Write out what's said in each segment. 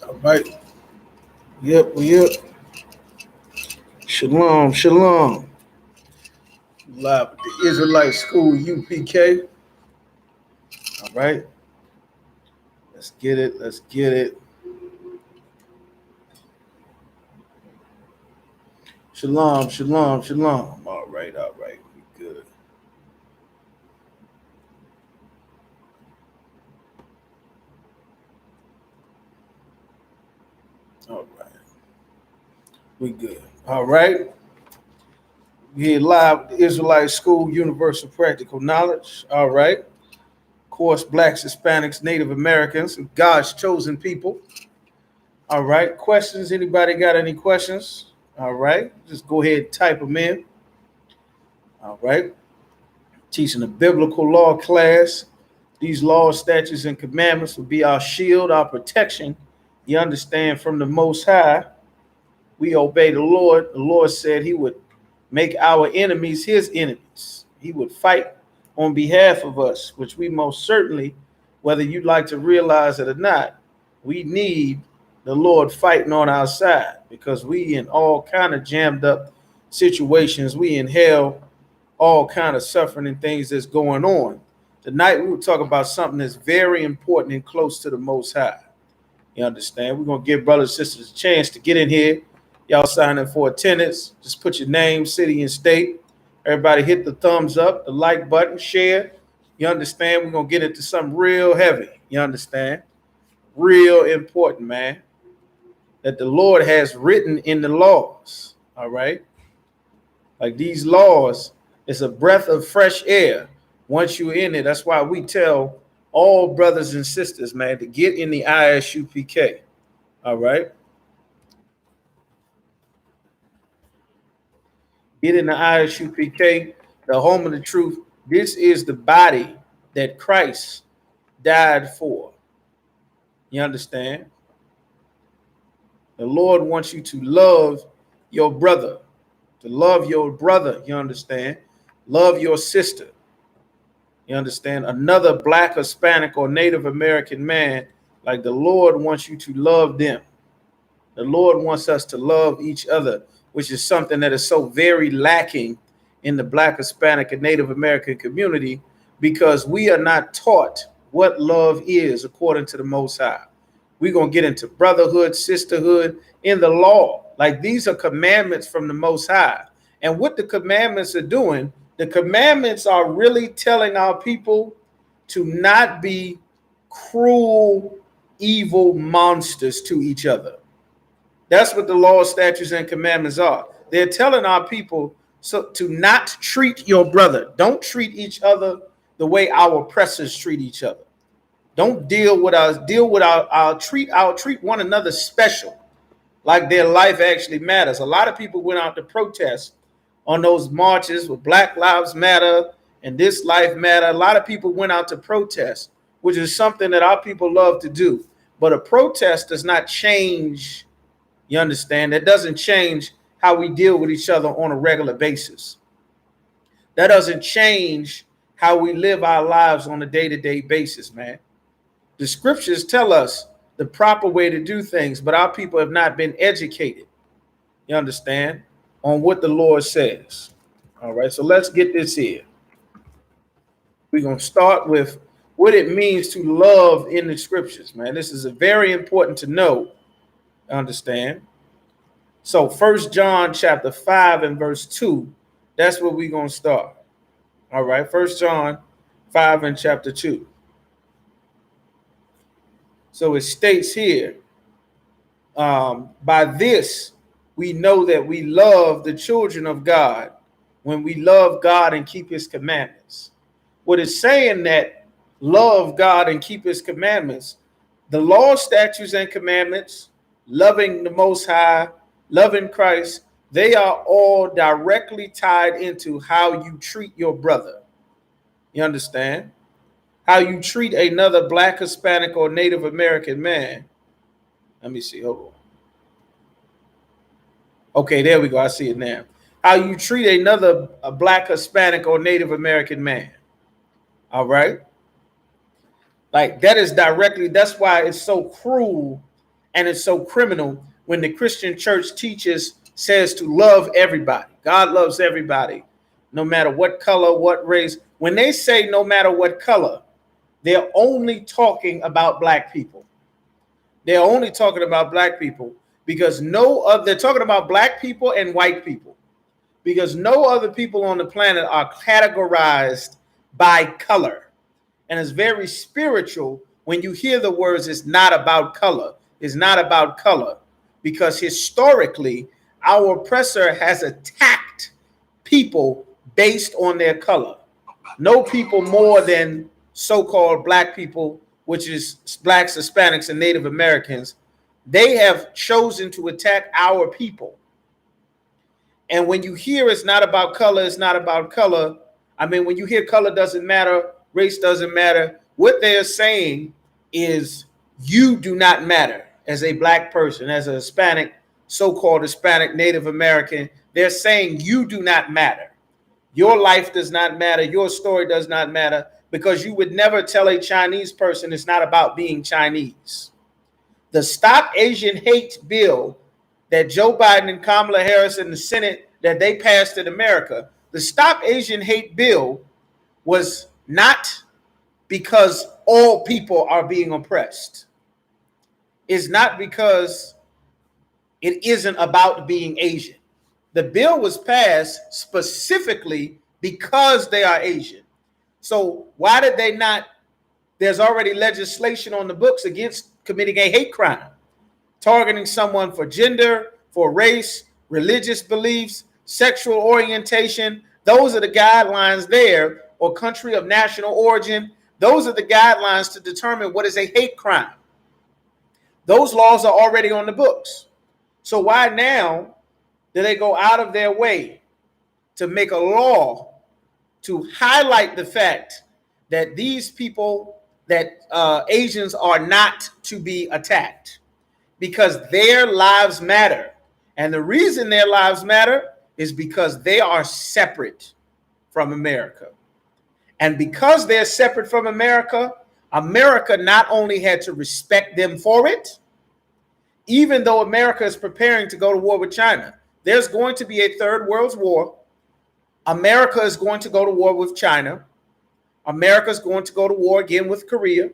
All right. Yep, we up. Shalom, shalom. Live at the Israelite School UPK. All right. Let's get it. Let's get it. Shalom, shalom, shalom. All right, all right. We good. All right. We good. All right. We here live at the Israelite School Universal Practical Knowledge. All right. Of course, blacks, Hispanics, Native Americans, God's chosen people. All right. Questions? Anybody got any questions? All right. Just go ahead and type them in. All right. Teaching a biblical law class. These laws, statutes, and commandments will be our shield, our protection. You understand, from the Most High. We obey the Lord. The Lord said he would make our enemies his enemies. He would fight on behalf of us, which we most certainly, whether you'd like to realize it or not, we need the Lord fighting on our side, because we in all kind of jammed up situations. We in hell, all kind of suffering and things that's going on. Tonight we will talk about something that's very important and close to the Most High. You understand? We're going to give brothers and sisters a chance to get in here. Y'all sign in for attendance. Just put your name, city, and state. Everybody hit the thumbs up, the like button, share. You understand? We're going to get into something real heavy. You understand? Real important, man. That the Lord has written in the laws. All right? Like these laws, it's a breath of fresh air once you're in it. That's why we tell all brothers and sisters, man, to get in the I.S.U.P.K. All right? Get in the I.S.U.P.K., the home of the truth. This is the body that Christ died for. You understand? The Lord wants you to love your brother. To love your brother, you understand? Love your sister. You understand? Another black, Hispanic, or Native American man, like the Lord wants you to love them. The Lord wants us to love each other, which is something that is so very lacking in the black, Hispanic, and Native American community, because we are not taught what love is according to the Most High. We're going to get into brotherhood, sisterhood in the law. Like these are commandments from the Most High. And what the commandments are doing, the commandments are really telling our people to not be cruel, evil monsters to each other. That's what the law, statutes, and commandments are. They're telling our people to not treat your brother. Don't treat each other the way our oppressors treat each other. Don't deal with us. Deal with our treat one another special, like their life actually matters. A lot of people went out to protest on those marches with Black Lives Matter and This Life Matter. A lot of people went out to protest, which is something that our people love to do. But a protest does not change. You understand? That doesn't change how we deal with each other on a regular basis. That doesn't change how we live our lives on a day-to-day basis, man. The scriptures tell us the proper way to do things, but our people have not been educated, you understand, on what the Lord says. All right, so let's get this here. We're going to start with what it means to love in the scriptures, man. This is very important to know, understand. So 1 John chapter 5 and verse 2, that's where we're going to start. All right, 1 John 5 and chapter 2. So it states here, by this we know that we love the children of God when we love God and keep his commandments. What it's saying that love God and keep his commandments, the law, statutes, and commandments, loving the Most High, loving Christ, they are all directly tied into how you treat your brother. You understand? How you treat another black, Hispanic, or Native American man. Let me see. Hold on. Okay, there we go. I see it now. How you treat a black, Hispanic, or Native American man. All right? Like that is directly, that's why it's so cruel And it's so criminal when the Christian church says to love everybody. God loves everybody, no matter what color, what race. When they say no matter what color, they're only talking about black people. They're only talking about black people because they're talking about black people and white people because no other people on the planet are categorized by color. And it's very spiritual when you hear the words, it's not about color. It's not about color because historically, our oppressor has attacked people based on their color. No people more than so-called black people, which is blacks, Hispanics, and Native Americans. They have chosen to attack our people. And when you hear it's not about color, it's not about color. I mean, when you hear color doesn't matter, race doesn't matter, what they're saying is you do not matter as a black person, as a Hispanic, so-called Hispanic, Native American. They're saying you do not matter. Your life does not matter. Your story does not matter because you would never tell a Chinese person it's not about being Chinese. The Stop Asian Hate bill that Joe Biden and Kamala Harris in the Senate that they passed in America, the Stop Asian Hate bill was not because all people are being oppressed. It's not because it isn't about being Asian. The bill was passed specifically because they are Asian. So why did they not? There's already legislation on the books against committing a hate crime, targeting someone for gender, for race, religious beliefs, sexual orientation. Those are the guidelines there, or country of national origin. Those are the guidelines to determine what is a hate crime. Those laws are already on the books. So why now do they go out of their way to make a law to highlight the fact that these people, that Asians are not to be attacked because their lives matter? And the reason their lives matter is because they are separate from America. And because they're separate from America, America not only had to respect them for it, even though America is preparing to go to war with China. There's going to be a third world war. America is going to go to war with China. America is going to go to war again with Korea.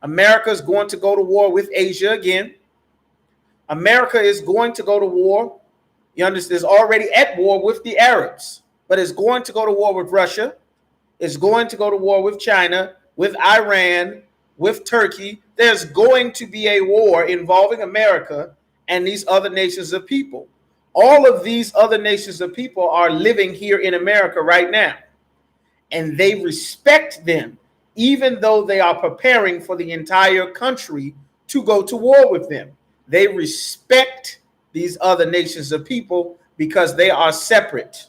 America is going to go to war with Asia again. America is going to go to war. You understand? Is already at war with the Arabs, but is going to go to war with Russia. Is going to go to war with China, with Iran, with Turkey. There's going to be a war involving America and these other nations of people. All of these other nations of people are living here in America right now, and they respect them, even though they are preparing for the entire country to go to war with them. They respect these other nations of people because they are separate,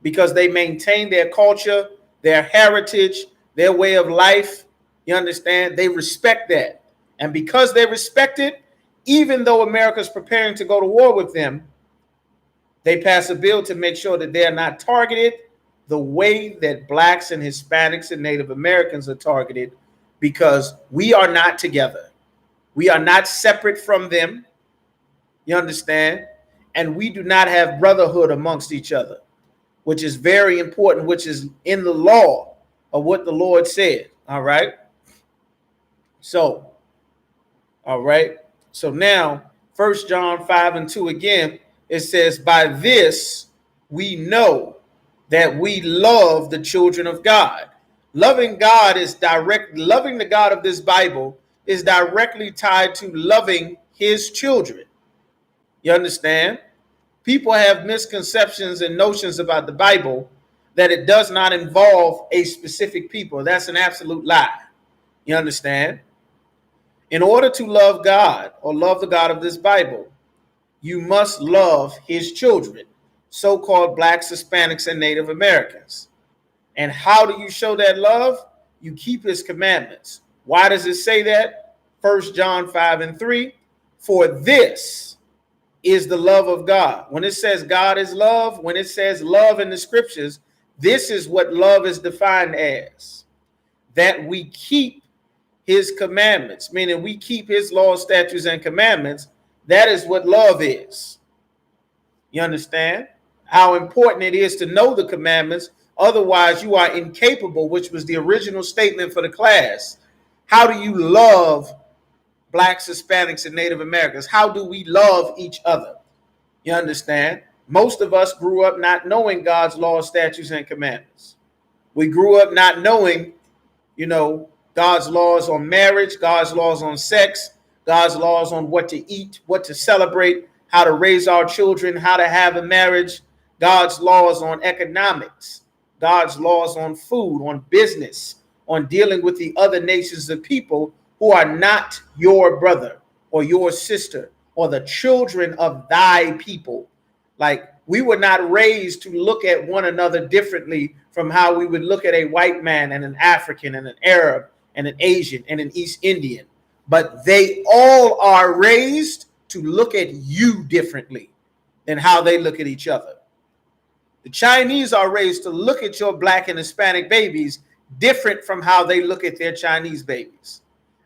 because they maintain their culture, their heritage, their way of life. You understand? They respect that. And because they respect it, even though America is preparing to go to war with them, they pass a bill to make sure that they're not targeted the way that blacks and Hispanics and Native Americans are targeted, because we are not together. We are not separate from them. You understand? And we do not have brotherhood amongst each other, which is very important, which is in the law of what the Lord said. All right. So, all right. So now, 1 John 5:2 again, it says, by this we know that we love the children of God. Loving God is loving the God of this Bible is directly tied to loving his children. You understand? People have misconceptions and notions about the Bible that it does not involve a specific people. That's an absolute lie. You understand? In order to love God or love the God of this Bible, you must love his children, so-called blacks, Hispanics, and Native Americans. And how do you show that love? You keep his commandments. Why does it say that? 1 John 5:3, for this is the love of God. When it says God is love, when it says love in the scriptures, this is what love is defined as. That we keep his commandments, meaning we keep his laws, statutes, and commandments. That is what love is. You understand how important it is to know the commandments? Otherwise, you are incapable, which was the original statement for the class. How do you love blacks, Hispanics, and Native Americans? How do we love each other? You understand? Most of us grew up not knowing God's laws, statutes, and commandments. We grew up not knowing, God's laws on marriage, God's laws on sex, God's laws on what to eat, what to celebrate, how to raise our children, how to have a marriage, God's laws on economics, God's laws on food, on business, on dealing with the other nations of people who are not your brother or your sister or the children of thy people. Like, we were not raised to look at one another differently from how we would look at a white man and an African and an Arab and an Asian and an East Indian. But they all are raised to look at you differently than how they look at each other. The Chinese are raised to look at your black and Hispanic babies different from how they look at their Chinese babies.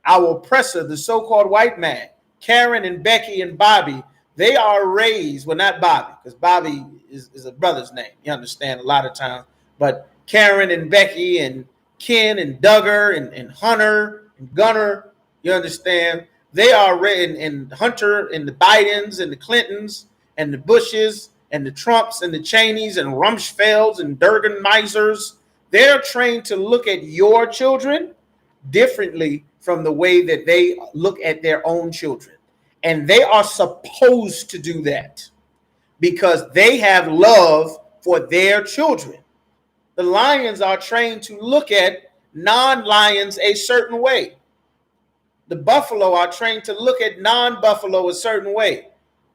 Our oppressor, the so-called white man, Karen and Becky and Bobby, they are raised, well, not Bobby, because Bobby is a brother's name, you understand, a lot of times. But Karen and Becky and Ken and Duggar and Hunter and Gunner, you understand, they are raised, and Hunter and the Bidens and the Clintons and the Bushes and the Trumps and the Cheneys and Rumsfelds and Durgan Meisers. They're trained to look at your children differently from the way that they look at their own children. And they are supposed to do that because they have love for their children. The lions are trained to look at non-lions a certain way. The buffalo are trained to look at non-buffalo a certain way.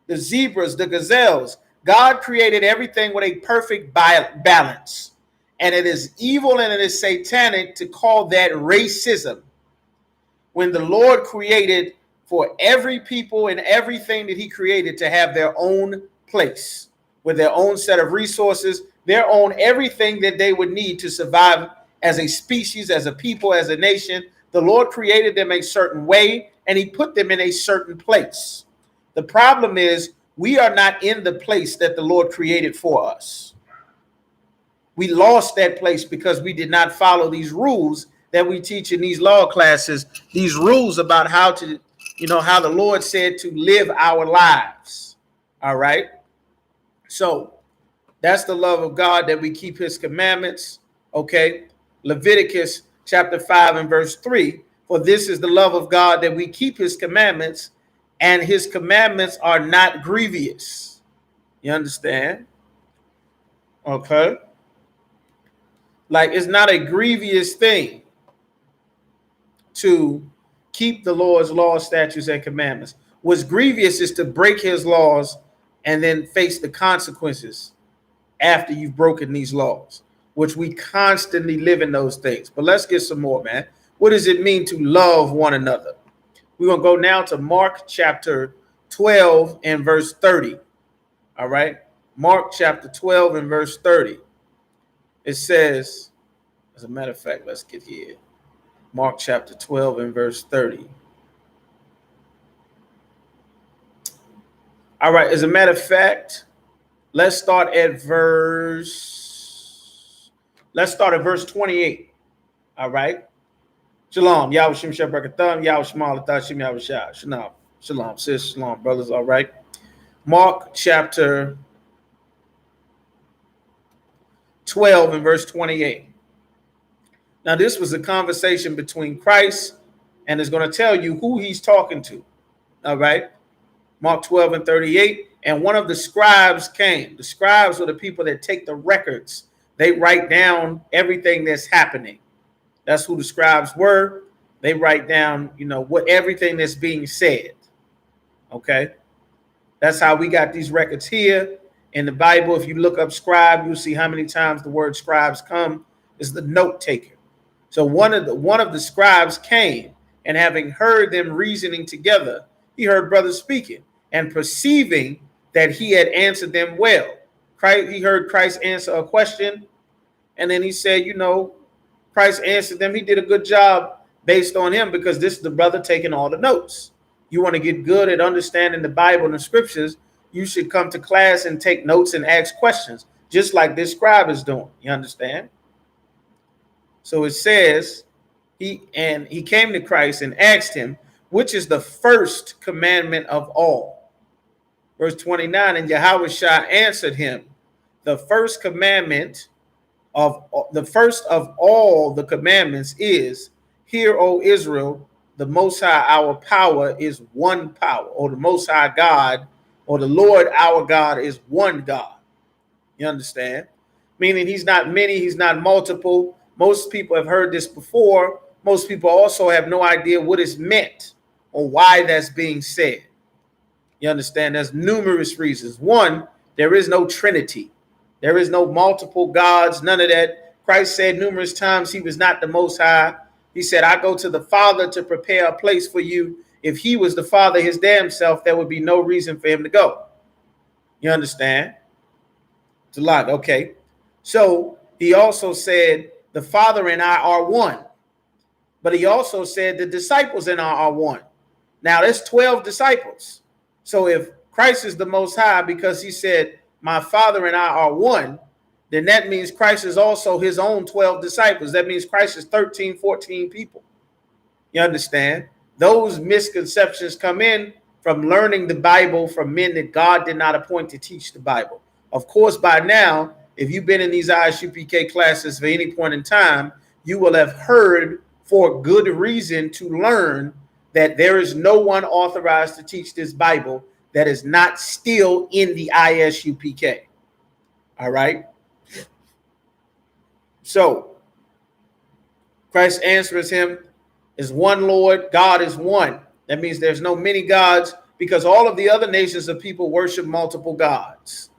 The zebras, the gazelles. God created everything with a perfect balance. And it is evil and it is satanic to call that racism. When the Lord created for every people and everything that he created to have their own place with their own set of resources, their own everything that they would need to survive as a species, as a people, as a nation. The Lord created them a certain way and he put them in a certain place. The problem is we are not in the place that the Lord created for us. We lost that place because we did not follow these rules that we teach in these law classes, these rules about how to, how the Lord said to live our lives. All right. So that's the love of God, that we keep his commandments. Okay. Leviticus chapter 5 and verse 3. For this is the love of God, that we keep his commandments, and his commandments are not grievous. You understand? Okay. Like, it's not a grievous thing to keep the Lord's laws, statutes, and commandments. What's grievous is to break his laws and then face the consequences after you've broken these laws, which we constantly live in those things. But let's get some more, man. What does it mean to love one another? We're going to go now to Mark chapter 12 and verse 30. All right. Mark chapter 12 and verse 30. It says, as a matter of fact, let's get here. Mark chapter 12 and verse 30. All right. As a matter of fact, let's start at verse 28. All right. Shalom. Yahweh Shem Shabbat Yahweh Shema Latashim Yahweh Shah. Shalom. Shalom, sis. Shalom, brothers. All right. Mark chapter 12 and verse 28. Now, this was a conversation between Christ, and it's going to tell you who he's talking to. All right. Mark 12 and 38. And one of the scribes came. The scribes are the people that take the records. They write down everything that's happening. That's who the scribes were. They write down, what everything that's being said. Okay. That's how we got these records here in the Bible. If you look up scribe, you'll see how many times the word scribes come. Is the note taker. So one of the scribes came, and having heard them reasoning together, he heard brothers speaking, and perceiving that he had answered them well. He heard Christ answer a question, and then he said, Christ answered them. He did a good job based on him, because this is the brother taking all the notes. You want to get good at understanding the Bible and the scriptures, you should come to class and take notes and ask questions, just like this scribe is doing. You understand? So it says, he came to Christ and asked him, which is the first commandment of all? Verse 29, and Yahushua answered him, the first commandment of the first of all the commandments is, hear, O Israel, the Most High, our power is one power, or the Most High God, or the Lord our God is one God. You understand? Meaning he's not many, he's not multiple. Most people have heard this before. Most people also have no idea what is meant or why that's being said. You understand? There's numerous reasons. One, there is no Trinity. There is no multiple gods, none of that. Christ said numerous times he was not the Most High. He said, I go to the Father to prepare a place for you. If he was the Father his damn self, there would be no reason for him to go. You understand? It's a lot. Okay. So he also said, the Father and I are one. But he also said the disciples and I are one. Now there's 12 disciples. So if Christ is the Most High because he said, my Father and I are one, then that means Christ is also his own 12 disciples. That means Christ is 13, 14 people. You understand? Those misconceptions come in from learning the Bible from men that God did not appoint to teach the Bible. Of course, by now, if you've been in these I.S.U.P.K classes for any point in time, you will have heard for good reason to learn that there is no one authorized to teach this Bible that is not still in the I.S.U.P.K. All right. So Christ answers him, is one Lord, God is one. That means there's no many gods, because all of the other nations of people worship multiple gods.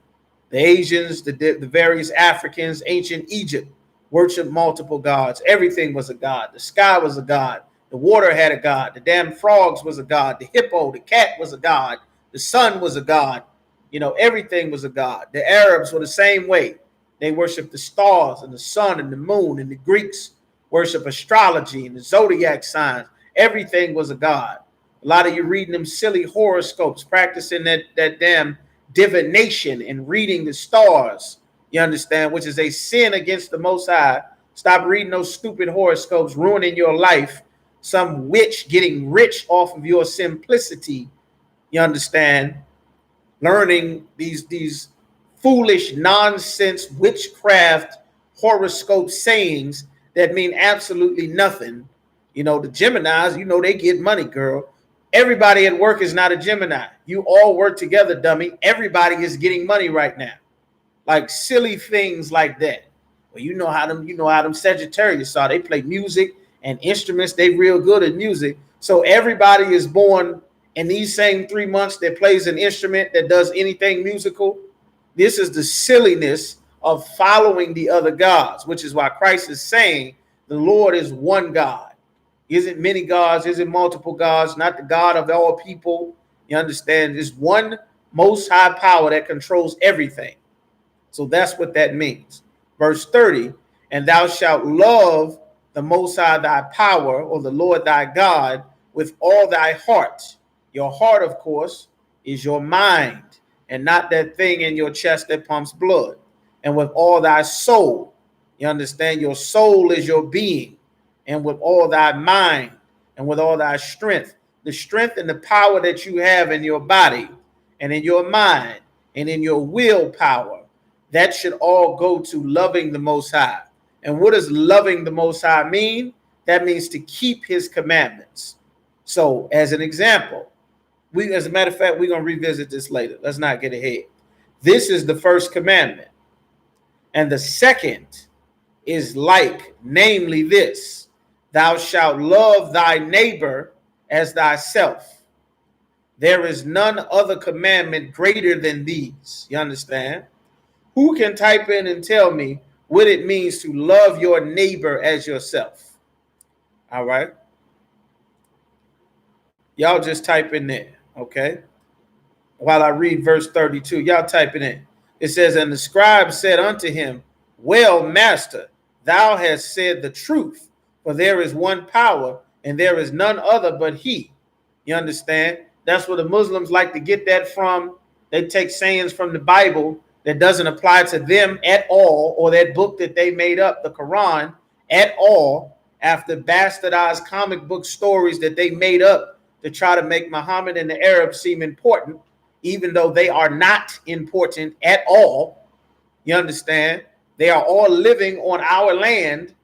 The Asians, the various Africans, ancient Egypt worship multiple gods. Everything was a god. The sky was a god. The water had a god. The damn frogs was a god. The hippo, the cat was a god. The sun was a god. You know, everything was a god. The Arabs were the same way. They worship the stars and the sun and the moon, and the Greeks worship astrology and the zodiac signs. Everything was a god. A lot of you reading them silly horoscopes, practicing that damn divination and reading the stars, you understand, which is a sin against the Most High. Stop reading those stupid horoscopes, ruining your life. Some witch getting rich off of your simplicity, you understand, learning these foolish nonsense witchcraft horoscope sayings that mean absolutely nothing. You know, the Geminis, you know, they get money, girl. Everybody at work is not a Gemini. You all work together, dummy. Everybody is getting money right now. Like silly things like that. Well, you know how them Sagittarius are. They play music and instruments. They real good at music. So everybody is born in these same 3 months that plays an instrument that does anything musical. This is the silliness of following the other gods, which is why Christ is saying the Lord is one God. Isn't many gods, isn't multiple gods, not the God of all people. You understand? There's one most high power that controls everything. So that's what that means. Verse 30, and thou shalt love the Most High thy power, or the Lord thy God, with all thy heart. Your heart, of course, is your mind, and not that thing in your chest that pumps blood. And with all thy soul, you understand, your soul is your being, and with all thy mind, and with all thy strength. The strength and the power that you have in your body, and in your mind, and in your willpower, that should all go to loving the Most High. And what does loving the Most High mean? That means to keep his commandments. So as an example, as a matter of fact, we're going to revisit this later. Let's not get ahead. This is the first commandment. And the second is like, namely this, thou shalt love thy neighbor as thyself. There is none other commandment greater than these. You understand? Who can type in and tell me what it means to love your neighbor as yourself? All right. Y'all just type in there, okay? While I read verse 32, y'all type it in. It says, and the scribe said unto him, well, master, thou hast said the truth, for there is one power, and there is none other but he. You understand? That's where the Muslims like to get that from. They take sayings from the Bible that doesn't apply to them at all, or that book that they made up, the Quran, at all, after bastardized comic book stories that they made up to try to make Muhammad and the Arabs seem important, even though they are not important at all. You understand? They are all living on our land,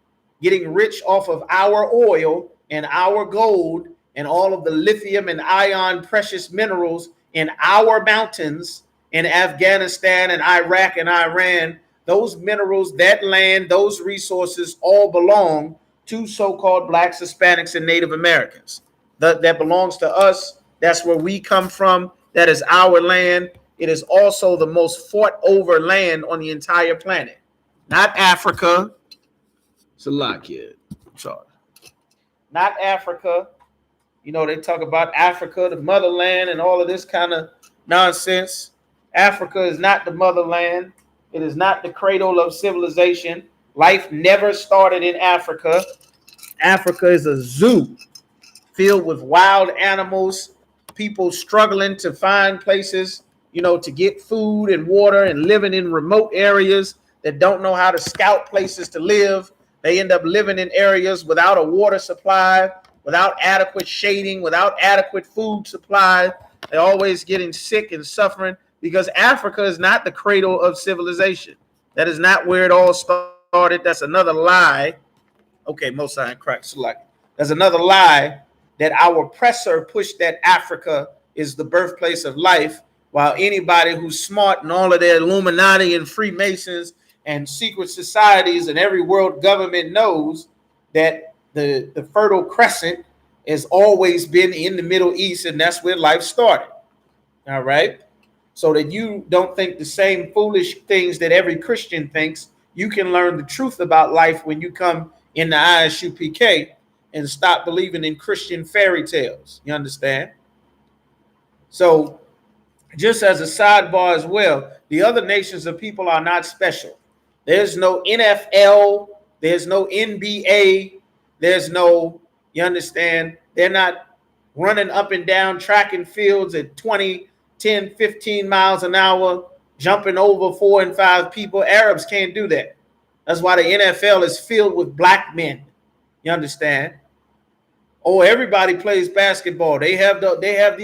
getting rich off of our oil and our gold and all of the lithium and ion precious minerals in our mountains in Afghanistan and Iraq and Iran. Those minerals, that land, those resources all belong to so-called blacks, Hispanics, and Native Americans. That belongs to us. That's where we come from. That is our land. It is also the most fought over land on the entire planet. Not Africa. It's a lot, kid. Sorry. Not Africa. You know, they talk about Africa, the motherland, and all of this kind of nonsense. Africa is not the motherland. It is not the cradle of civilization. Life never started in Africa. Africa is a zoo filled with wild animals, people struggling to find places, you know, to get food and water, and living in remote areas that don't know how to scout places to live. They end up living in areas without a water supply, without adequate shading, without adequate food supply. They're always getting sick and suffering because Africa is not the cradle of civilization. That is not where it all started. That's another lie. Okay, Mosai and Christ. That's another lie that our oppressor pushed, that Africa is the birthplace of life, while anybody who's smart and all of their Illuminati and Freemasons and secret societies and every world government knows that the Fertile Crescent has always been in the Middle East, and that's where life started. All right? So that you don't think the same foolish things that every Christian thinks. You can learn the truth about life when you come in the I.S.U.P.K. and stop believing in Christian fairy tales. You understand? So just as a sidebar as well, the other nations of people are not special. There's no NFL. There's no NBA. There's no, you understand? They're not running up and down track and fields at 20, 10, 15 miles an hour, jumping over 4 and 5 people. Arabs can't do that. That's why the NFL is filled with black men. You understand? Oh, everybody plays basketball. They have the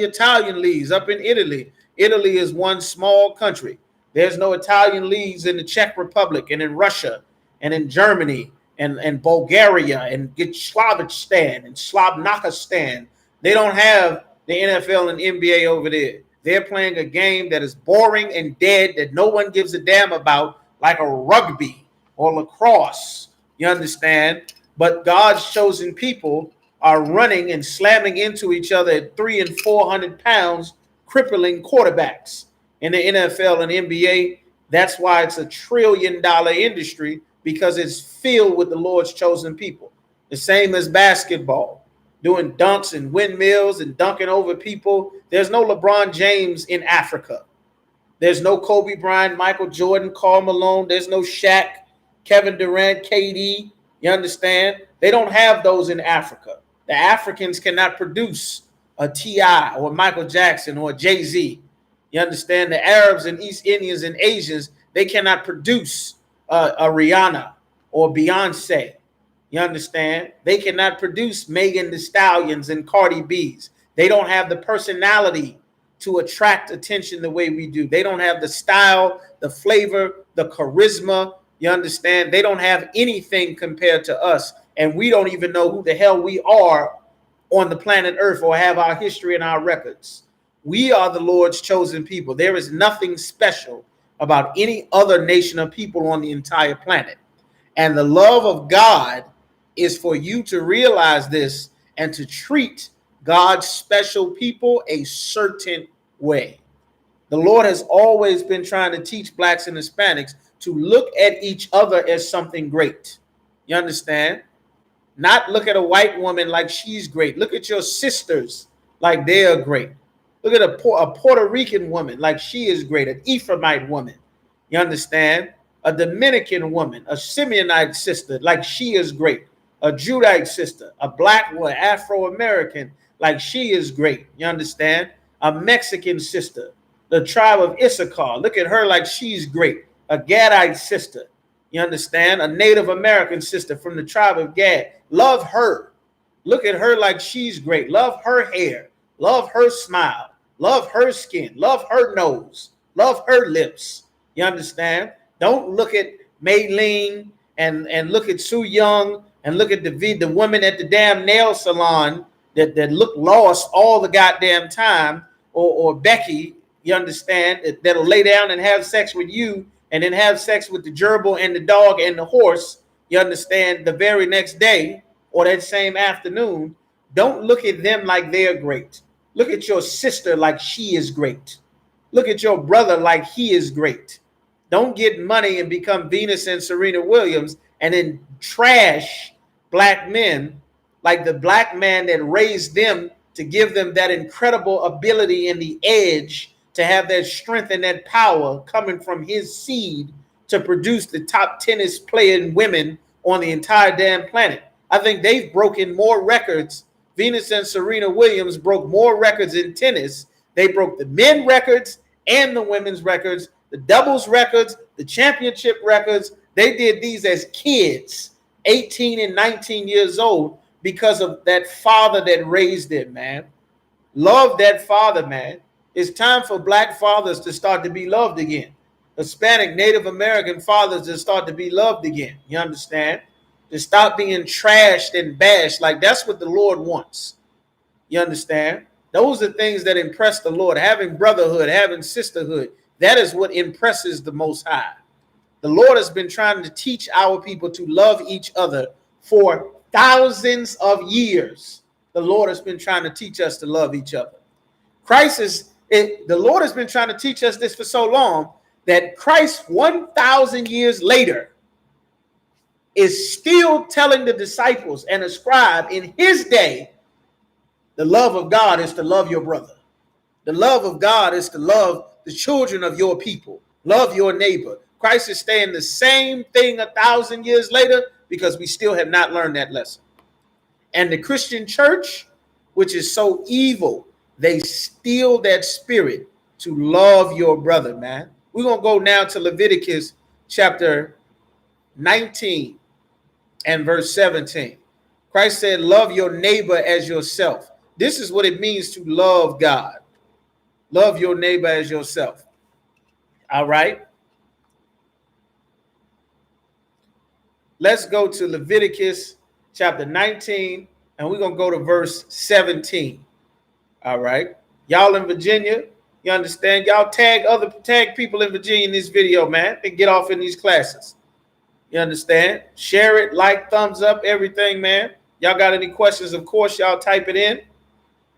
Italian leagues up in Italy. Italy is one small country. There's no Italian leagues in the Czech Republic and in Russia and in Germany and Bulgaria and Slavistan and Slavnakistan. They don't have the NFL and NBA over there. They're playing a game that is boring and dead, that no one gives a damn about, like a rugby or lacrosse. You understand? But God's chosen people are running and slamming into each other at 300 and 400 pounds, crippling quarterbacks in the NFL and NBA. That's why it's a $1 trillion industry, because it's filled with the Lord's chosen people. The same as basketball, doing dunks and windmills and dunking over people. There's no LeBron James in Africa. There's no Kobe Bryant, Michael Jordan, Karl Malone. There's no Shaq, Kevin Durant, KD. You understand? They don't have those in Africa. The Africans cannot produce a T.I. or Michael Jackson or Jay-Z. You understand? The Arabs and East Indians and Asians, they cannot produce a Rihanna or Beyonce. You understand? They cannot produce Megan Thee Stallions and Cardi B's. They don't have the personality to attract attention the way we do. They don't have the style, the flavor, the charisma. You understand? They don't have anything compared to us. And we don't even know who the hell we are on the planet Earth or have our history and our records. We are the Lord's chosen people. There is nothing special about any other nation of people on the entire planet. And the love of God is for you to realize this and to treat God's special people a certain way. The Lord has always been trying to teach blacks and Hispanics to look at each other as something great. You understand? Not look at a white woman like she's great. Look at your sisters like they are great. Look at a Puerto Rican woman like she is great. An Ephraimite woman. You understand? A Dominican woman, a Simeonite sister like she is great. a Judite sister, a black one, Afro-American, like she is great. You understand? A Mexican sister, the tribe of Isupk. Look at her like she's great. A Gadite sister. You understand? A Native American sister from the tribe of Gad. Love her. Look at her like she's great. Love her hair. Love her smile. Love her skin. Love her nose. Love her lips. You understand? Don't look at Maylene and look at Sue Young and look at the woman at the damn nail salon that look lost all the goddamn time, or Becky, you understand, that'll lay down and have sex with you and then have sex with the gerbil and the dog and the horse, you understand, the very next day or that same afternoon. Don't look at them like they're great. Look at your sister like she is great. Look at your brother like he is great. Don't get money and become Venus and Serena Williams and then trash black men like the black man that raised them to give them that incredible ability and the edge to have that strength and that power coming from his seed to produce the top tennis playing women on the entire damn planet. I think they've broken more records. Venus and Serena Williams broke more records in tennis. They broke the men records and the women's records, the doubles records, the championship records. They did these as kids, 18 and 19 years old, because of that father that raised them, man. Love that father, man. It's time for black fathers to start to be loved again. Hispanic, Native American fathers to start to be loved again. You understand? To stop being trashed and bashed. Like, that's what the Lord wants. You understand? Those are things that impress the Lord. Having brotherhood, having sisterhood. That is what impresses the Most High. The Lord has been trying to teach our people to love each other for thousands of years. The Lord has been trying to teach us to love each other. The Lord has been trying to teach us this for so long that Christ 1,000 years later is still telling the disciples and a scribe in his day, the love of God is to love your brother. The love of God is to love the children of your people. Love your neighbor. Christ is saying the same thing 1,000 years later because we still have not learned that lesson. And the Christian church, which is so evil, they steal that spirit to love your brother, man. We're going to go now to Leviticus chapter 19 and verse 17. Christ said, love your neighbor as yourself. This is what it means to love God. Love your neighbor as yourself. All right. Let's go to Leviticus chapter 19, and we're going to go to verse 17. All right. Y'all in Virginia, you understand? Y'all tag people in Virginia in this video, man, and get off in these classes. You understand? Share it, like, thumbs up, everything, man. Y'all got any questions? Of course, y'all type it in.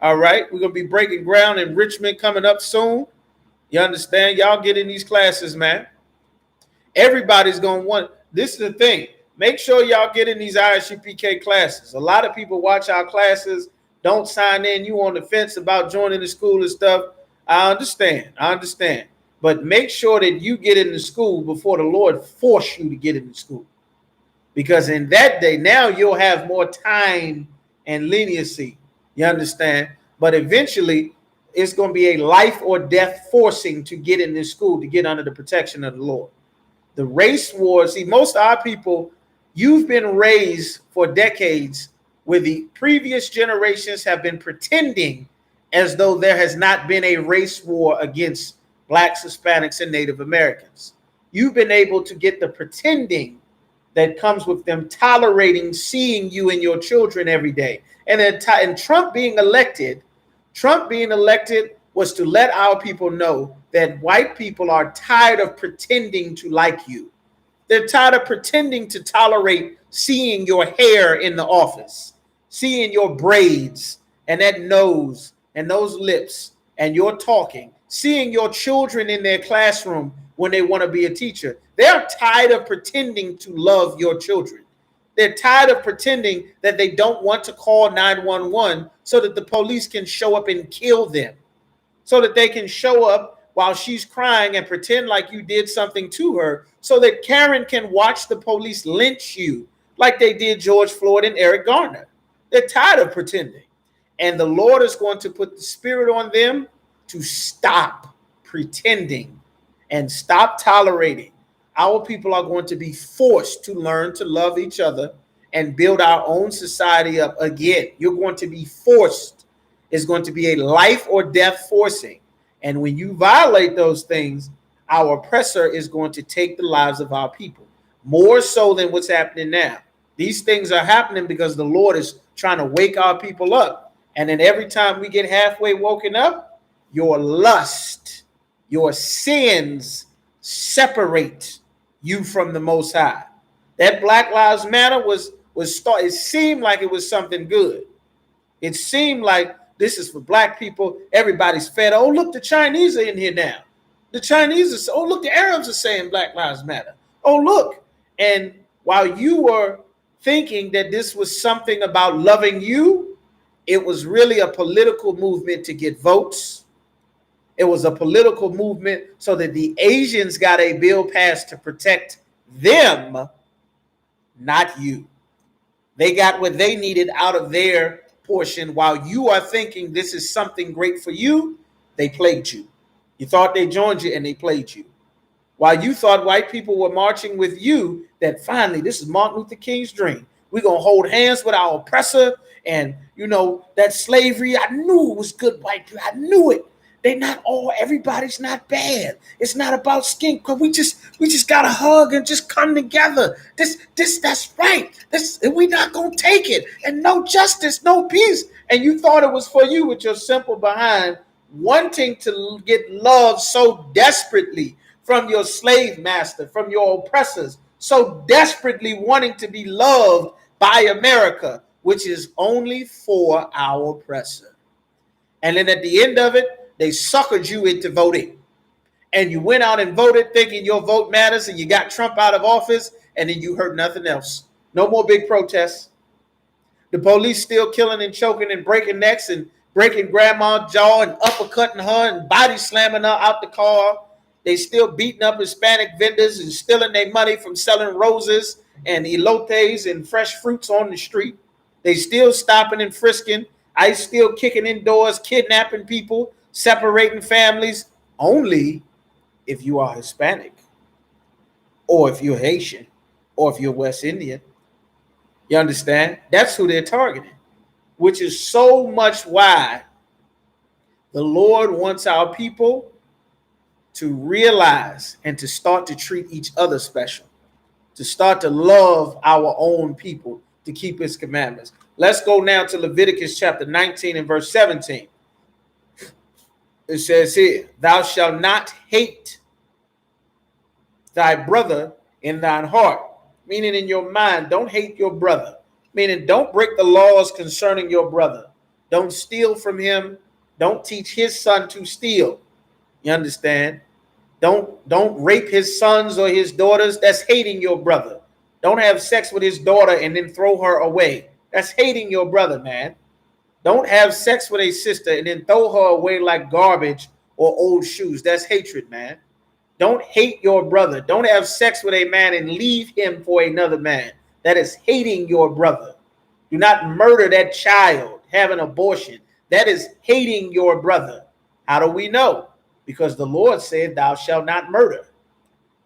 All right. We're going to be breaking ground in Richmond coming up soon. You understand? Y'all get in these classes, man. Everybody's going to want. This is the thing. Make sure y'all get in these I.S.U.P.K classes. A lot of people watch our classes, don't sign in. You on the fence about joining the school and stuff. I understand. But make sure that you get into school before the Lord force you to get into school. Because in that day, now you'll have more time and leniency. You understand? But eventually, it's going to be a life or death forcing to get in this school, to get under the protection of the Lord. The race wars, see, most of our people, you've been raised for decades where the previous generations have been pretending as though there has not been a race war against blacks, Hispanics, and Native Americans. You've been able to get the pretending that comes with them tolerating seeing you and your children every day. And Trump being elected was to let our people know that white people are tired of pretending to like you. They're tired of pretending to tolerate seeing your hair in the office, seeing your braids and that nose and those lips and your talking, seeing your children in their classroom when they want to be a teacher. They're tired of pretending to love your children. They're tired of pretending that they don't want to call 911 so that the police can show up and kill them, so that they can show up while she's crying and pretend like you did something to her, so that Karen can watch the police lynch you like they did George Floyd and Eric Garner. They're tired of pretending. And the Lord is going to put the spirit on them to stop pretending and stop tolerating. Our people are going to be forced to learn to love each other and build our own society up again. You're going to be forced. It's going to be a life or death forcing. And when you violate those things, our oppressor is going to take the lives of our people, more so than what's happening now. These things are happening because the Lord is trying to wake our people up. And then every time we get halfway woken up, your lust, your sins separate you from the Most High. That Black Lives Matter it seemed like it was something good. It seemed like this is for black people. Everybody's fed. Oh, look, the Chinese are in here now. The Chinese are, oh, look, the Arabs are saying Black Lives Matter. Oh, look. And while you were thinking that this was something about loving you, it was really a political movement to get votes. It was a political movement so that the Asians got a bill passed to protect them, not you. They got what they needed out of their portion. While you are thinking this is something great for you, they played you. You thought they joined you and they played you. While you thought white people were marching with you, that finally this is Martin Luther King's dream. We're going to hold hands with our oppressor. And, you know, that slavery, I knew it was good white people. I knew it. They're not all, everybody's not bad. It's not about skin. Cause we just got to hug and just come together. That's right. We're not going to take it. And no justice, no peace. And you thought it was for you with your simple behind wanting to get love so desperately from your slave master, from your oppressors, so desperately wanting to be loved by America, which is only for our oppressor. And then at the end of it, they suckered you into voting. And you went out and voted thinking your vote matters, and you got Trump out of office, and then you heard nothing else. No more big protests. The police still killing and choking and breaking necks and breaking grandma's jaw and uppercutting her and body slamming her out the car. They still beating up Hispanic vendors and stealing their money from selling roses and elotes and fresh fruits on the street. They still stopping and frisking. ICE still kicking indoors, kidnapping people, separating families, only if you are Hispanic or if you're Haitian or if you're West Indian. You understand? That's who they're targeting, which is so much why the Lord wants our people to realize and to start to treat each other special, to start to love our own people, to keep his commandments. Let's go now to Leviticus chapter 19 and verse 17. It says here, thou shalt not hate thy brother in thine heart, meaning in your mind, don't hate your brother, meaning don't break the laws concerning your brother. Don't steal from him. Don't teach his son to steal. You understand? Don't rape his sons or his daughters. That's hating your brother. Don't have sex with his daughter and then throw her away. That's hating your brother, man. Don't have sex with a sister and then throw her away like garbage or old shoes. That's hatred, man. Don't hate your brother. Don't have sex with a man and leave him for another man. That is hating your brother. Do not murder that child, have an abortion. That is hating your brother. How do we know? Because the Lord said, thou shalt not murder.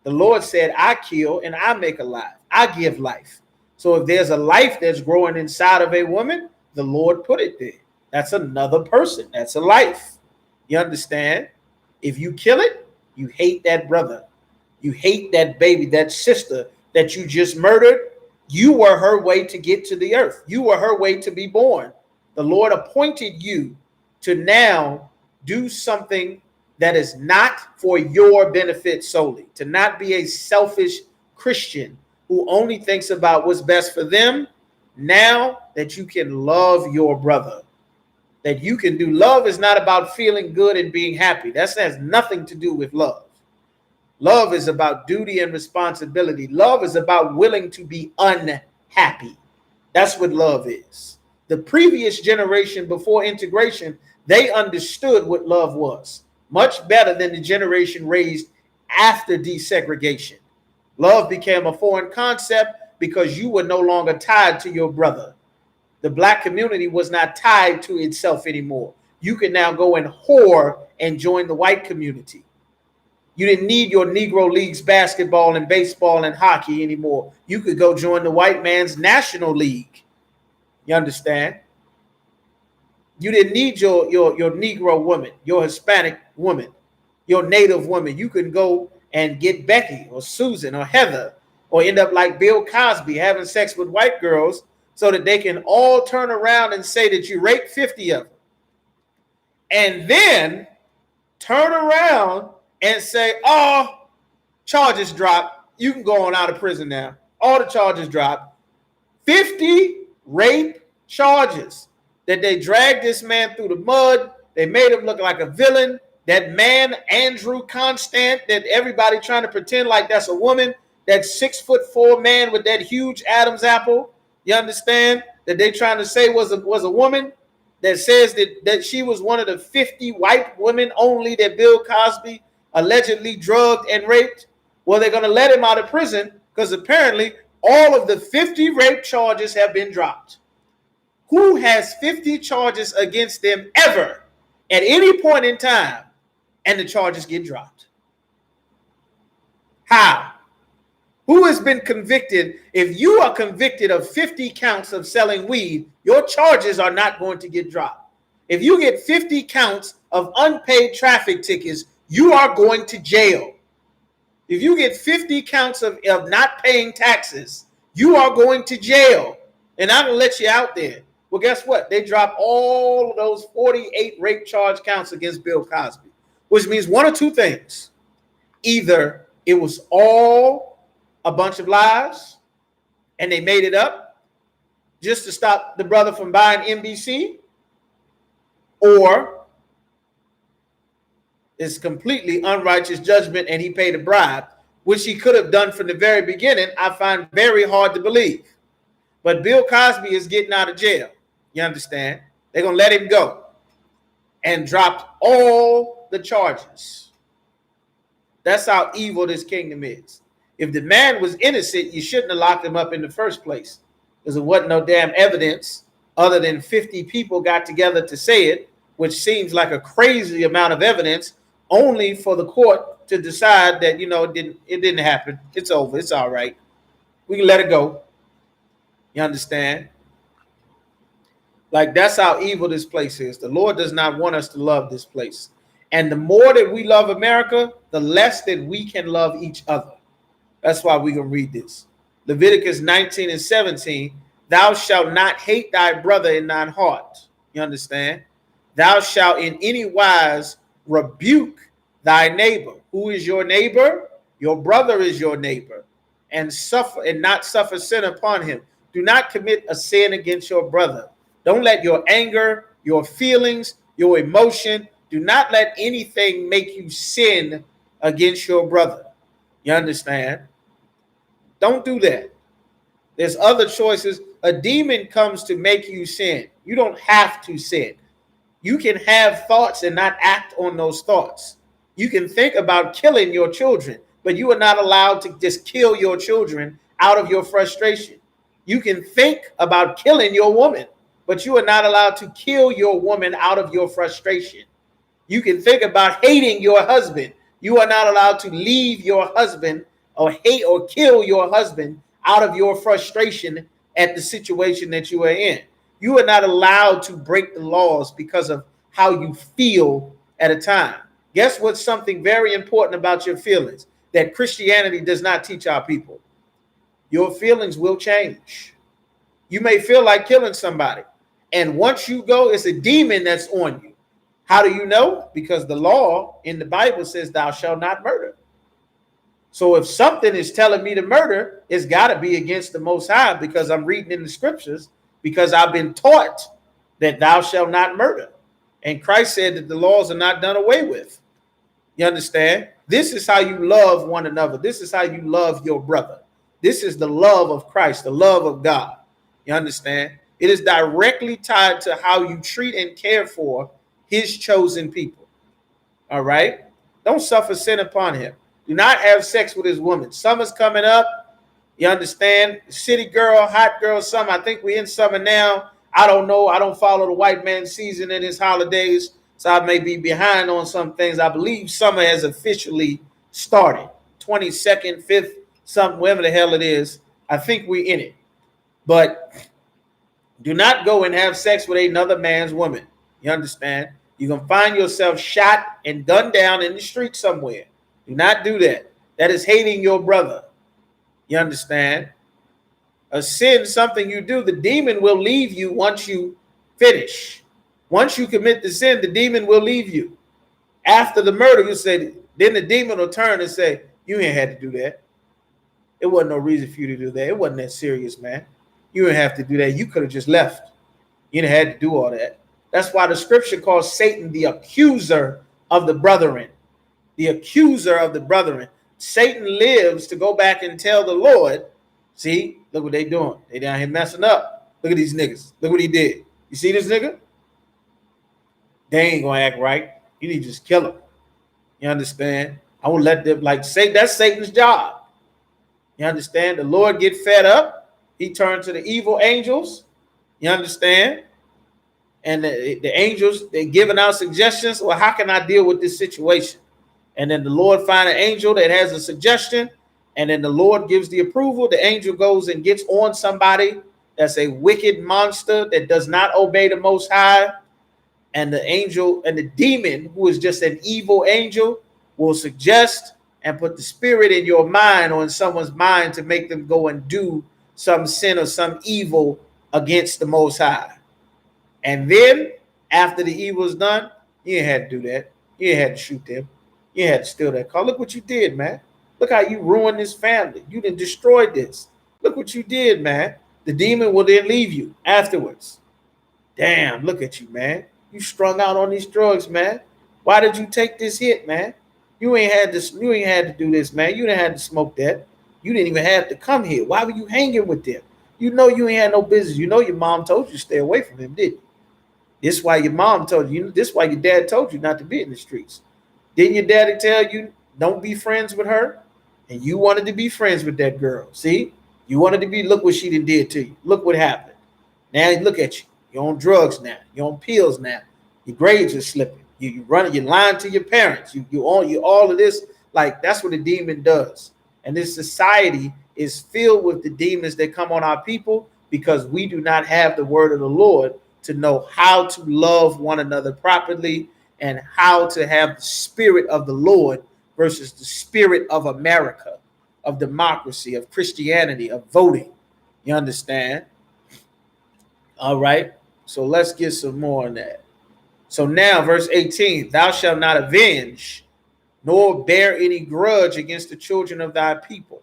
The Lord said, I kill and I make alive. I give life. So if there's a life that's growing inside of a woman, the Lord put it there. That's another person. That's a life. You understand? If you kill it, you hate that brother. You hate that baby, that sister that you just murdered. You were her way to get to the earth. You were her way to be born. The Lord appointed you to now do something that is not for your benefit solely, to not be a selfish Christian who only thinks about what's best for them. Now that you can love your brother, that you can do. Love is not about feeling good and being happy. That has nothing to do with love. Love is about duty and responsibility. Love is about willing to be unhappy. That's what love is. The previous generation before integration, they understood what love was much better than the generation raised after desegregation. Love became a foreign concept because you were no longer tied to your brother. The black community was not tied to itself anymore. You could now go and whore and join the white community. You didn't need your Negro Leagues basketball and baseball and hockey anymore. You could go join the white man's National League. You understand? You didn't need your Negro woman, your Hispanic woman, your Native woman. You could go and get Becky or Susan or Heather, or end up like Bill Cosby having sex with white girls so that they can all turn around and say that you raped 50 of them. And then turn around and say, oh, charges dropped. You can go on out of prison now. All the charges dropped. 50 rape charges that they dragged this man through the mud. They made him look like a villain. That man, Andrew Constant, that everybody trying to pretend like that's a woman, that 6'4" man with that huge Adam's apple, you understand, that they trying to say was a woman, that says that she was one of the 50 white women only that Bill Cosby allegedly drugged and raped. Well, they're going to let him out of prison because apparently all of the 50 rape charges have been dropped. Who has 50 charges against them ever at any point in time and the charges get dropped? How? Who has been convicted? If you are convicted of 50 counts of selling weed, your charges are not going to get dropped. If you get 50 counts of unpaid traffic tickets, you are going to jail. If you get 50 counts of not paying taxes, you are going to jail. And I'm going to let you out there. Well, guess what? They dropped all of those 48 rape charge counts against Bill Cosby, which means one or two things. Either it was all a bunch of lies and they made it up just to stop the brother from buying NBC, or it's completely unrighteous judgment and he paid a bribe, which he could have done from the very beginning. I find very hard to believe. But Bill Cosby is getting out of jail. You understand? They're going to let him go and dropped all the charges. That's how evil this kingdom is. If the man was innocent, you shouldn't have locked him up in the first place, because there wasn't no damn evidence other than 50 people got together to say it, which seems like a crazy amount of evidence, only for the court to decide that, it didn't happen. It's over. It's all right. We can let it go. You understand? Like, that's how evil this place is. The Lord does not want us to love this place. And the more that we love America, the less that we can love each other. That's why we're going to read this. Leviticus 19:17, thou shalt not hate thy brother in thine heart. You understand? Thou shalt in any wise rebuke thy neighbor. Who is your neighbor? Your brother is your neighbor. And not suffer sin upon him. Do not commit a sin against your brother. Don't let your anger, your feelings, your emotion, do not let anything make you sin against your brother. You understand? Don't do that. There's other choices. A demon comes to make you sin. You don't have to sin. You can have thoughts and not act on those thoughts. You can think about killing your children, but you are not allowed to just kill your children out of your frustration. You can think about killing your woman, but you are not allowed to kill your woman out of your frustration. You can think about hating your husband. You are not allowed to leave your husband or hate or kill your husband out of your frustration at the situation that you are in. You are not allowed to break the laws because of how you feel at a time. Guess what's something very important about your feelings that Christianity does not teach our people? Your feelings will change. You may feel like killing somebody, and once you go, it's a demon that's on you. How do you know? Because the law in the Bible says thou shalt not murder. So if something is telling me to murder, it's got to be against the Most High, because I'm reading in the scriptures, because I've been taught that thou shalt not murder. And Christ said that the laws are not done away with. You understand? This is how you love one another. This is how you love your brother. This is the love of Christ, the love of God. You understand? It is directly tied to how you treat and care for his chosen people. All right? Don't suffer sin upon him. Do not have sex with his woman. Summer's coming up. You understand? City girl, hot girl, summer. I think we're in summer now. I don't know. I don't follow the white man season in his holidays, so I may be behind on some things. I believe summer has officially started. 22nd, 5th, something, whatever the hell it is. I think we're in it. But do not go and have sex with another man's woman. You understand? You're going to find yourself shot and gunned down in the street somewhere. Do not do that. That is hating your brother. You understand? A sin, something you do, the demon will leave you once you finish. Once you commit the sin, the demon will leave you. After the murder, you say, then the demon will turn and say, you ain't had to do that. It wasn't no reason for you to do that. It wasn't that serious, man. You didn't have to do that. You could have just left. You didn't have to do all that. That's why the scripture calls Satan the accuser of the brethren. The accuser of the brethren. Satan lives to go back and tell the Lord, see, look what they doing. They down here messing up. Look at these niggas. Look what he did. You see this nigga? They ain't going to act right. You need to just kill them. You understand? I won't let them, like, say that's Satan's job. You understand? The Lord get fed up. He turned to the evil angels. You understand? And the angels, they're giving out suggestions. Well, how can I deal with this situation? And then the Lord find an angel that has a suggestion. And then the Lord gives the approval. The angel goes and gets on somebody that's a wicked monster that does not obey the Most High. And the angel and the demon, who is just an evil angel, will suggest and put the spirit in your mind or in someone's mind to make them go and do some sin or some evil against the Most High. And then after the evil is done, you ain't had to do that. You ain't had to shoot them. You ain't had to steal that car. Look what you did, man. Look how you ruined this family. You done destroyed this. Look what you did, man. The demon will then leave you afterwards. Damn, look at you, man. You strung out on these drugs, man. Why did you take this hit, man? You ain't had to do this, man. You didn't have to smoke that. You didn't even have to come here. Why were you hanging with them? You know you ain't had no business. You know your mom told you to stay away from him, didn't you? This is why your mom told you. This is why your dad told you not to be in the streets. Didn't your daddy tell you don't be friends with her? And you wanted to be friends with that girl. See? You wanted to be, look what she did to you. Look what happened. Now look at you. You're on drugs now. You're on pills now. Your grades are slipping. You're lying to your parents. You all of this. Like, that's what a demon does. And this society is filled with the demons that come on our people because we do not have the word of the Lord to know how to love one another properly and how to have the spirit of the Lord versus the spirit of America, of democracy, of Christianity, of voting. You understand? All right. So let's get some more on that. So now, verse 18, thou shalt not avenge, nor bear any grudge against the children of thy people,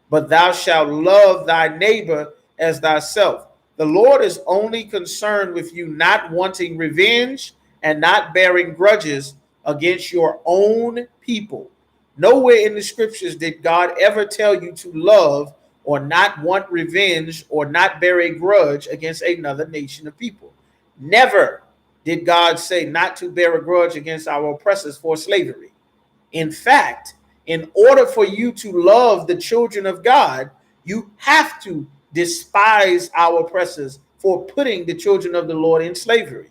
but thou shalt love thy neighbor as thyself. The Lord is only concerned with you not wanting revenge and not bearing grudges against your own people. Nowhere in the scriptures did God ever tell you to love or not want revenge or not bear a grudge against another nation of people. Never did God say not to bear a grudge against our oppressors for slavery. In fact, in order for you to love the children of God, you have to despise our oppressors for putting the children of the Lord in slavery.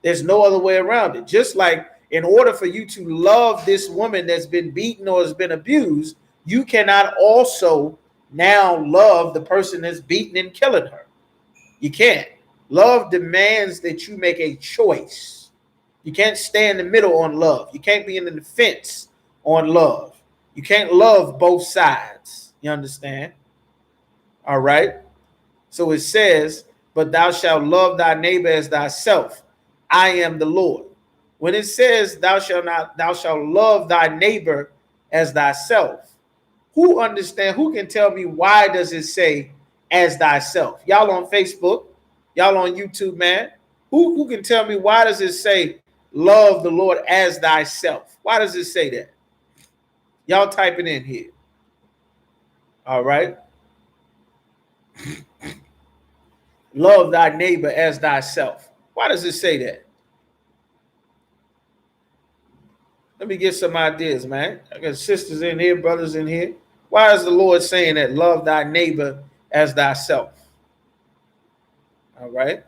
There's no other way around it. Just like in order for you to love this woman that's been beaten or has been abused, you cannot also now love the person that's beaten and killing her. You can't. Love demands that you make a choice. You can't stay in the middle on love. You can't be in the fence on love. You can't love both sides. You understand? All right. So it says, but thou shalt love thy neighbor as thyself. I am the Lord. When it says thou shalt love thy neighbor as thyself, who can tell me why does it say as thyself? Y'all on Facebook, y'all on YouTube, man. Who can tell me why does it say love the Lord as thyself? Why does it say that? Y'all type it in here. All right. Love thy neighbor as thyself. Why does it say that? Let me get some ideas, man. I got sisters in here, brothers in here. Why is the Lord saying that? Love thy neighbor as thyself. All right.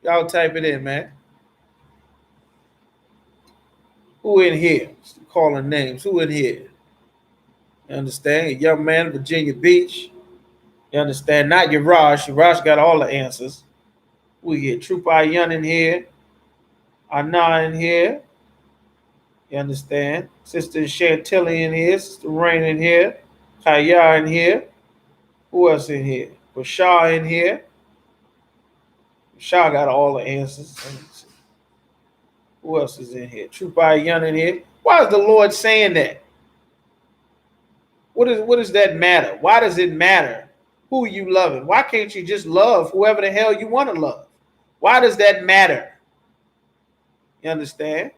Y'all type it in, man. Who in here? Calling names. Who in here? You understand? A young man, Virginia Beach. You understand? Not your Raj. Your Raj got all the answers. We get Troop Young in here. Anna in here. You understand? Sister Chantilly in here. Sister Rain in here. Kaya in here. Who else in here? Rashah in here. Rashah got all the answers. Who else is in here? Troop Young in here. Why is the Lord saying that? What does that matter? Why does it matter who you loving? Why can't you just love whoever the hell you want to love? Why does that matter? You understand?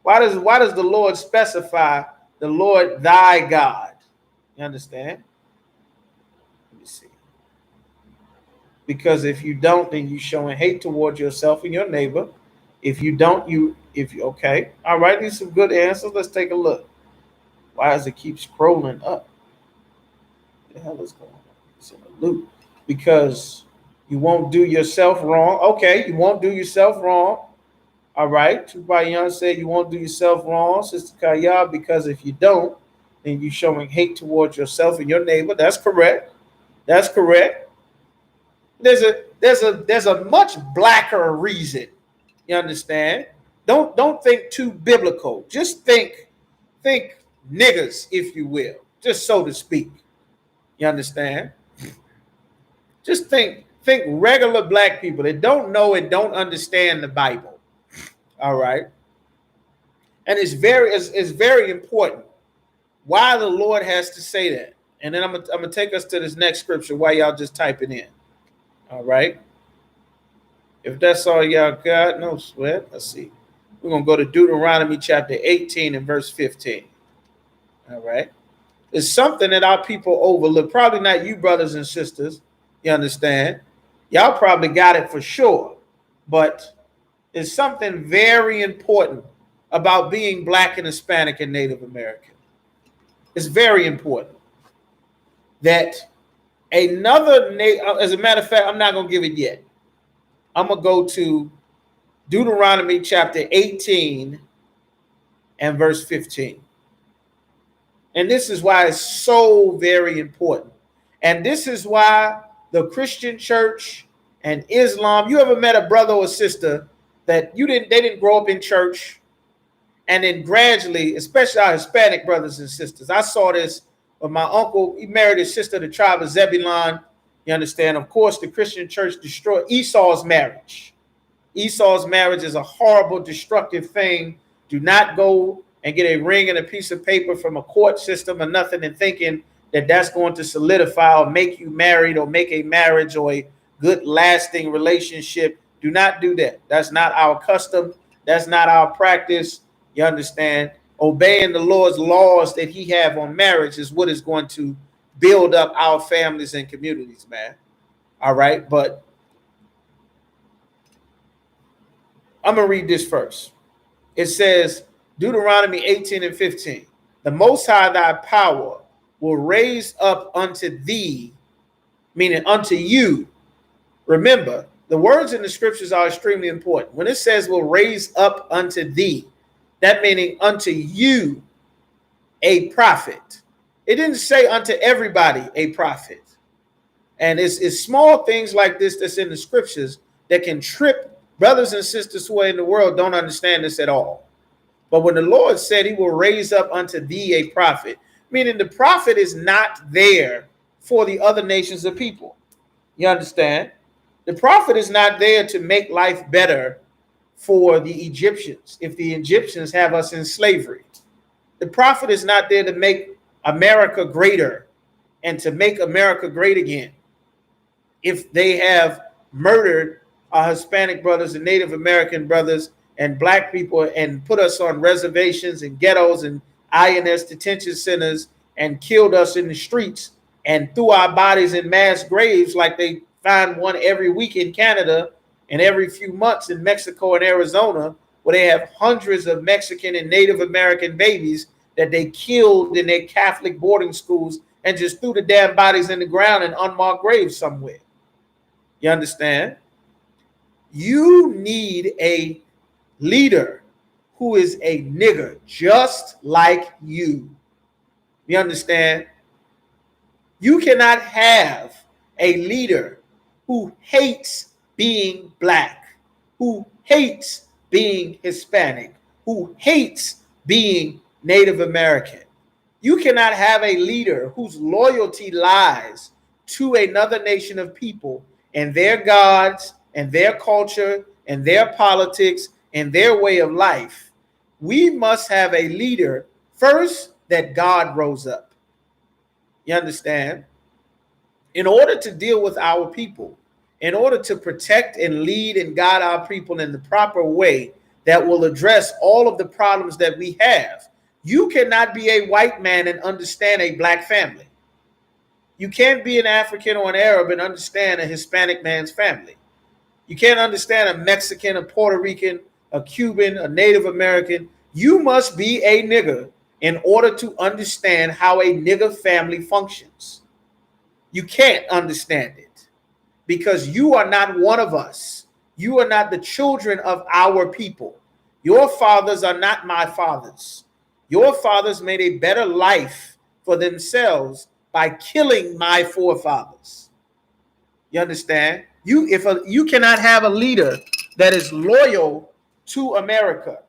Why does the Lord specify the Lord thy God? You understand? Let me see. Because if you don't, then you're showing hate towards yourself and your neighbor. If you don't, okay. All right, these are some good answers. Let's take a look. Why does it keep scrolling up? What the hell is going on? It's in a loop. Because you won't do yourself wrong. Okay, you won't do yourself wrong. All right. Tupac said you won't do yourself wrong, Sister Kaya, because if you don't, then you're showing hate towards yourself and your neighbor. That's correct. That's correct. There's a much blacker reason. You understand? Don't think too biblical. Just think niggas, if you will, just so to speak. You understand? Just think regular black people that don't know and don't understand the Bible. All right. And it's very important why the Lord has to say that. And then I'm gonna take us to this next scripture while y'all just type it in. All right. If that's all y'all got, no sweat. Let's see. We're gonna go to Deuteronomy chapter 18 and verse 15. All right. It's something that our people overlook. Probably not you, brothers and sisters. You understand? Y'all probably got it for sure. But it's something very important about being Black and Hispanic and Native American. It's very important that as a matter of fact, I'm not going to give it yet. I'm going to go to Deuteronomy chapter 18 and verse 15. And this is why it's so very important. And this is why the Christian church and Islam, you ever met a brother or sister that they didn't grow up in church, and then gradually, especially our Hispanic brothers and sisters, I saw this with my uncle. He married his sister, the tribe of Zebulon. You understand? Of course, the Christian church destroyed Esau's marriage. Esau's marriage is a horrible, destructive thing. Do not go and get a ring and a piece of paper from a court system or nothing and thinking that that's going to solidify or make you married or make a marriage or a good lasting relationship. Do not do that. That's not our custom. That's not our practice. You understand? Obeying the Lord's laws that he have on marriage is what is going to build up our families and communities, man. All right. But I'm going to read this first. It says, Deuteronomy 18 and 15, the Most High thy power will raise up unto thee, meaning unto you. Remember, the words in the scriptures are extremely important. When it says will raise up unto thee, that meaning unto you a prophet. It didn't say unto everybody a prophet. And it's small things like this that's in the scriptures that can trip brothers and sisters who are in the world don't understand this at all. But when the Lord said he will raise up unto thee a prophet, meaning the prophet is not there for the other nations of people. You understand? The prophet is not there to make life better for the Egyptians if the Egyptians have us in slavery. The prophet is not there to make America greater and to make America great again if they have murdered our Hispanic brothers and Native American brothers and Black people and put us on reservations and ghettos and INS detention centers and killed us in the streets and threw our bodies in mass graves like they find one every week in Canada and every few months in Mexico and Arizona, where they have hundreds of Mexican and Native American babies that they killed in their Catholic boarding schools and just threw the damn bodies in the ground in unmarked graves somewhere. You understand? You need a leader who is a nigger just like you. You understand? You cannot have a leader who hates being black, who hates being Hispanic, who hates being Native American. You cannot have a leader whose loyalty lies to another nation of people and their gods and their culture and their politics and their way of life. We must have a leader first that God rose up. You understand? In order to deal with our people, in order to protect and lead and guide our people in the proper way that will address all of the problems that we have, you cannot be a white man and understand a black family. You can't be an African or an Arab and understand a Hispanic man's family. You can't understand a Mexican, a Puerto Rican, a Cuban, a Native American. You must be a nigger in order to understand how a nigger family functions. You can't understand it because you are not one of us. You are not the children of our people. Your fathers are not my fathers. Your fathers made a better life for themselves by killing my forefathers. You understand? You cannot have a leader that is loyal to America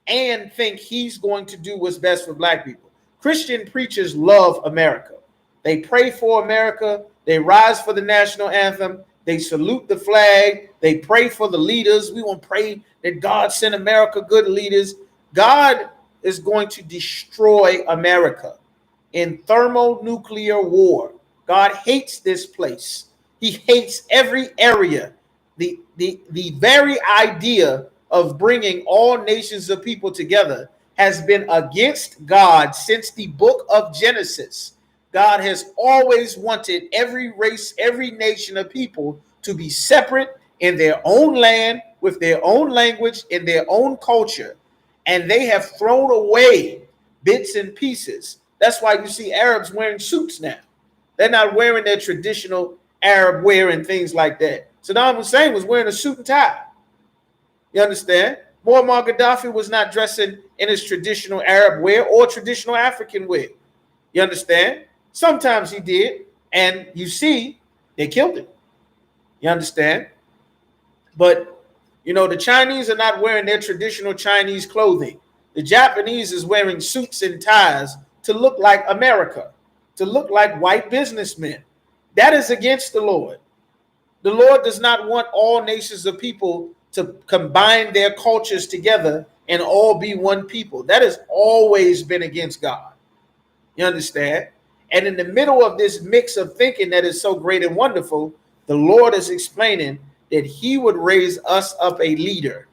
and think he's going to do what's best for black people. Christian preachers love America. They pray for America. They rise for the national anthem. They salute the flag. They pray for the leaders. We want to pray that God send America good leaders. God is going to destroy America in thermonuclear war. God hates this place. He hates every area. The very idea of bringing all nations of people together has been against God since the book of Genesis. God has always wanted every race, every nation of people to be separate in their own land, with their own language, in their own culture. And they have thrown away bits and pieces. That's why you see Arabs wearing suits now. They're not wearing their traditional Arab wear and things like that. Saddam Hussein was wearing a suit and tie. You understand? Muammar Gaddafi was not dressing in his traditional Arab wear or traditional African wear. You understand? Sometimes he did. And you see, they killed him. You understand? But, you know, the Chinese are not wearing their traditional Chinese clothing. The Japanese is wearing suits and ties to look like America, to look like white businessmen. That is against the Lord. The Lord does not want all nations of people to combine their cultures together and all be one people. That has always been against God. You understand? And in the middle of this mix of thinking that is so great and wonderful, the Lord is explaining that he would raise us up a leader,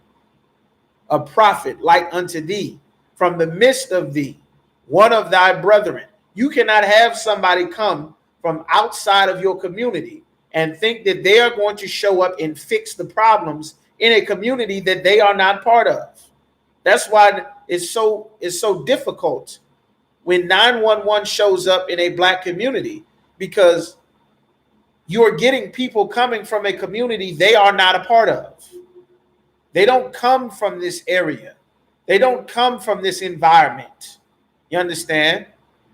a prophet like unto thee, from the midst of thee, one of thy brethren. You cannot have somebody come from outside of your community and think that they are going to show up and fix the problems in a community that they are not part of. That's why it's so difficult when 911 shows up in a black community, because you're getting people coming from a community they are not a part of. They don't come from this area. They don't come from this environment. You understand?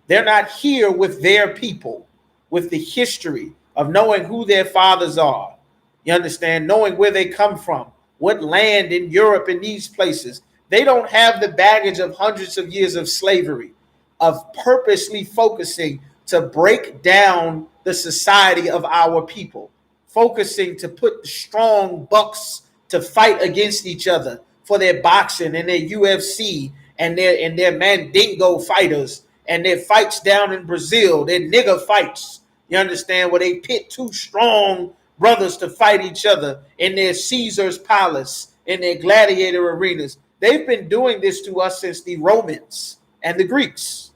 They're not here with their people, with the history of knowing who their fathers are. You understand? Knowing where they come from, what land in Europe and these places. They don't have the baggage of hundreds of years of slavery, of purposely focusing to break down the society of our people, focusing to put the strong bucks to fight against each other for their boxing and their UFC and their Mandingo fighters and their fights down in Brazil, their nigger fights. You understand? Where they pit two strong brothers to fight each other in their Caesar's palace, in their gladiator arenas. They've been doing this to us since the Romans and the Greeks,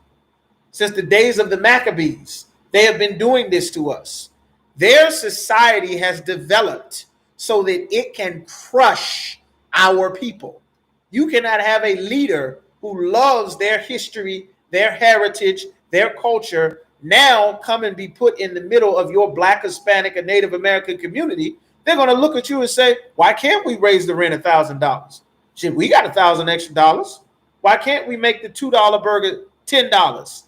since the days of the Maccabees. They have been doing this to us. Their society has developed so that it can crush our people. You cannot have a leader who loves their history their heritage, their culture, now come and be put in the middle of your Black, Hispanic, and Native American community, they're going to look at you and say, why can't we raise the rent $1,000? Shit, we got $1,000 extra dollars. Why can't we make the $2 burger $10?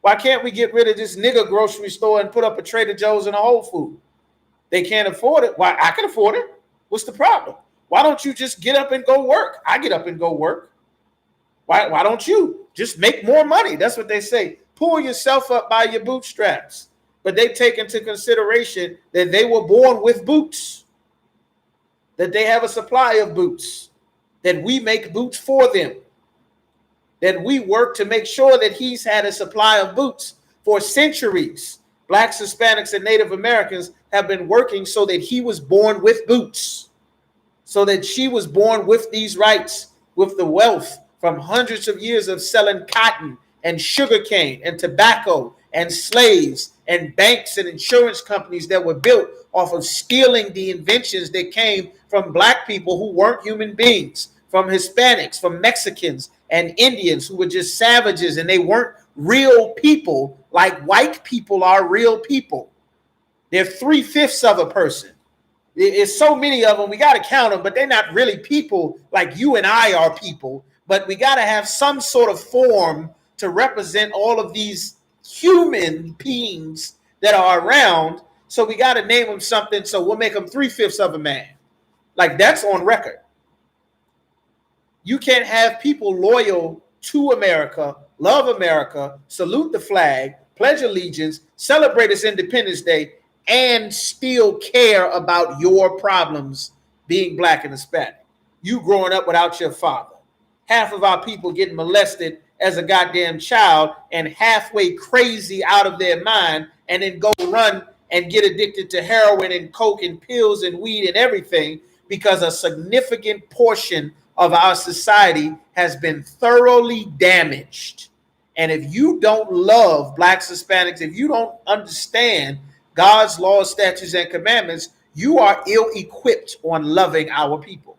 Why can't we get rid of this nigger grocery store and put up a Trader Joe's and a Whole Foods? They can't afford it. Why? I can afford it. What's the problem? Why don't you just get up and go work? I get up and go work. Why don't you just make more money? That's what they say. Pull yourself up by your bootstraps. But they take into consideration that they were born with boots, that they have a supply of boots, that we make boots for them, that we work to make sure that he's had a supply of boots for centuries. Blacks, Hispanics, and Native Americans have been working so that he was born with boots, so that she was born with these rights, with the wealth from hundreds of years of selling cotton and sugarcane and tobacco and slaves and banks and insurance companies that were built off of stealing the inventions that came from Black people who weren't human beings, from Hispanics, from Mexicans and Indians who were just savages, and they weren't real people like white people are real people. They're 3/5 of a person. It's so many of them, we got to count them, but they're not really people like you and I are people. But we got to have some sort of form to represent all of these human beings that are around. So we got to name them something. So we'll make them 3/5 of a man. Like, that's on record. You can't have people loyal to America, love America, salute the flag, pledge allegiance, celebrate its Independence Day, and still care about your problems being Black and Hispanic. You growing up without your father. Half of our people getting molested as a goddamn child and halfway crazy out of their mind, and then go run and get addicted to heroin and coke and pills and weed and everything because a significant portion of our society has been thoroughly damaged. And if you don't love Blacks, Hispanics, if you don't understand God's laws, statutes, and commandments, you are ill-equipped on loving our people.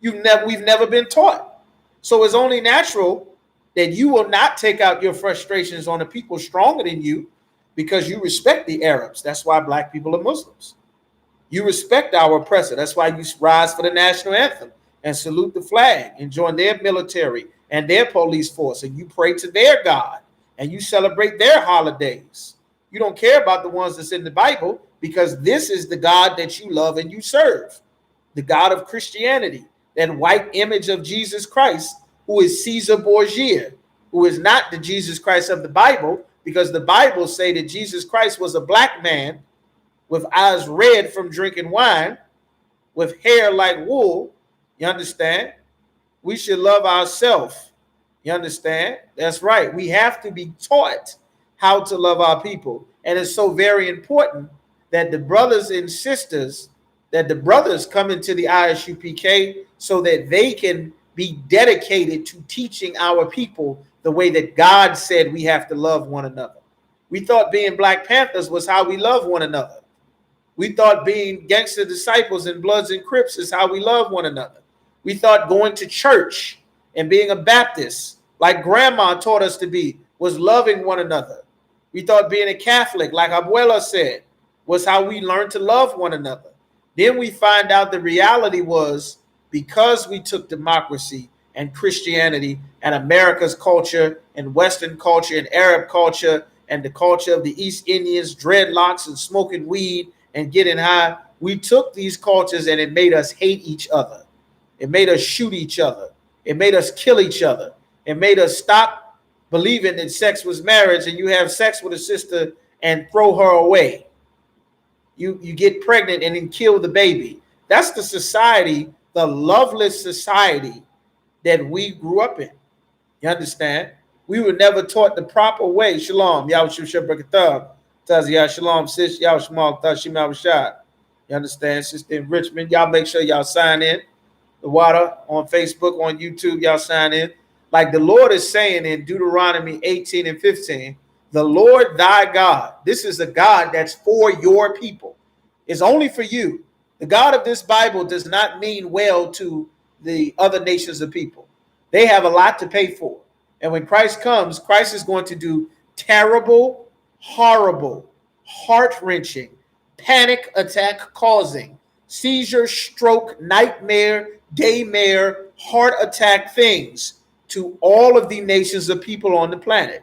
We've never been taught. So it's only natural that you will not take out your frustrations on the people stronger than you because you respect the Arabs. That's why Black people are Muslims. You respect our oppressor. That's why you rise for the national anthem and salute the flag and join their military and their police force, and you pray to their God and you celebrate their holidays. You don't care about the ones that's in the Bible because this is the God that you love and you serve, the God of Christianity, that white image of Jesus Christ, who is Caesar Borgia, who is not the Jesus Christ of the Bible, because the Bible say that Jesus Christ was a Black man with eyes red from drinking wine, with hair like wool. You understand? We should love ourselves. You understand? That's right. We have to be taught how to love our people. And it's so very important that the brothers and sisters, that the brothers come into the I.S.U.P.K. so that they can be dedicated to teaching our people the way that God said we have to love one another. We thought being Black Panthers was how we love one another. We thought being gangster disciples and Bloods and Crips is how we love one another. We thought going to church and being a Baptist, like Grandma taught us to be, was loving one another. We thought being a Catholic, like Abuela said, was how we learned to love one another. Then we find out the reality was, because we took democracy and Christianity and America's culture and Western culture and Arab culture and the culture of the East Indians, dreadlocks and smoking weed and getting high, we took these cultures and it made us hate each other. It made us shoot each other. It made us kill each other. It made us stop believing that sex was marriage, and you have sex with a sister and throw her away. You get pregnant and then kill the baby. That's the society, the loveless society that we grew up in. You understand? We were never taught the proper way. Shalom. Yahushua Taziyah Shalom, sis. Yahushua Tashim Rashad. You understand? Sister in Richmond. Y'all make sure y'all sign in. The water on Facebook, on YouTube, y'all sign in. Like the Lord is saying in Deuteronomy 18 and 15, the Lord thy God, this is a God that's for your people. It's only for you. The God of this Bible does not mean well to the other nations of people. They have a lot to pay for. And when Christ comes, Christ is going to do terrible, horrible, heart-wrenching, panic attack causing, seizure, stroke, nightmare, daymare, heart attack things to all of the nations of people on the planet.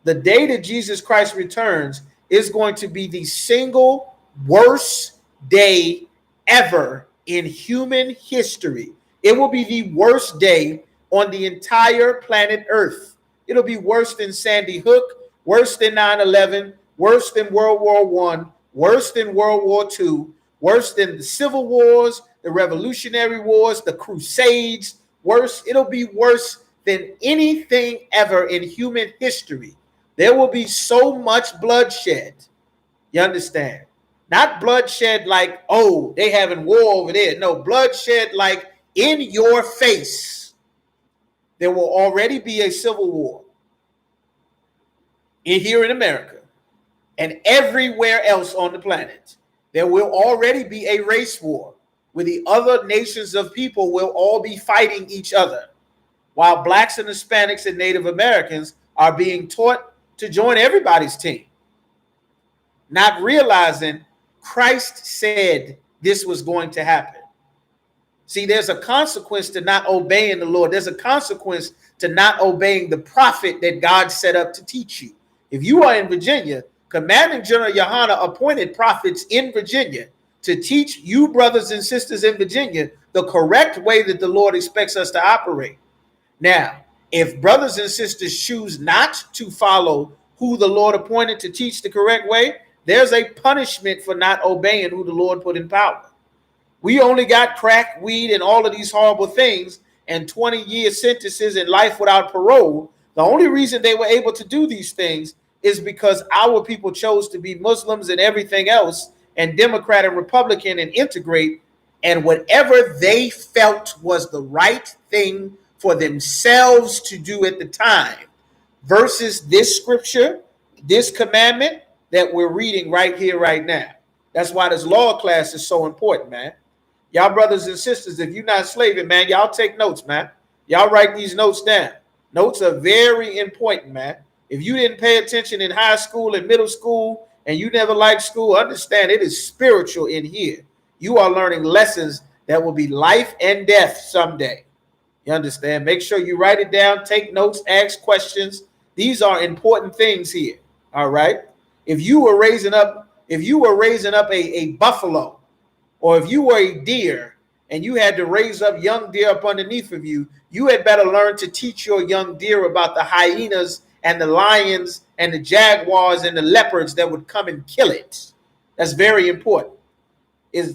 The day that Jesus Christ returns is going to be the single worst day ever in human history. It will be the worst day on the entire planet Earth. It'll be worse than Sandy Hook, worse than 9/11, worse than World War I, worse than World War II, worse than the Civil Wars, the Revolutionary Wars, the Crusades, worse. It'll be worse than anything ever in human history. There will be so much bloodshed. You understand? Not bloodshed like, oh, they having war over there. No, bloodshed like in your face. There will already be a civil war here in America and everywhere else on the planet. There will already be a race war where the other nations of people will all be fighting each other, while blacks and Hispanics and Native Americans are being taught to join everybody's team, not realizing Christ said this was going to happen. See, there's a consequence to not obeying the Lord. There's a consequence to not obeying the prophet that God set up to teach you. If you are in Virginia, Commanding General YAHANNA appointed prophets in Virginia to teach you brothers and sisters in Virginia the correct way that the Lord expects us to operate. Now, if brothers and sisters choose not to follow who the Lord appointed to teach the correct way, there's a punishment for not obeying who the Lord put in power. We only got crack, weed, and all of these horrible things and 20-year sentences and life without parole. The only reason they were able to do these things is because our people chose to be Muslims and everything else, and Democrat and Republican, and integrate, and whatever they felt was the right thing for themselves to do at the time, versus this scripture, this commandment that we're reading right here, right now. That's why this law class is so important, man. Y'all brothers and sisters, if you're not slaving, man, y'all take notes, man. Y'all write these notes down. Notes are very important, man. If you didn't pay attention in high school and middle school and you never liked school, understand it is spiritual in here. You are learning lessons that will be life and death someday. You understand? Make sure you write it down, take notes, ask questions. These are important things here. All right. If you were raising up a buffalo, or if you were a deer and you had to raise up young deer up underneath of you, you had better learn to teach your young deer about the hyenas and the lions and the jaguars and the leopards that would come and kill it. That's very important,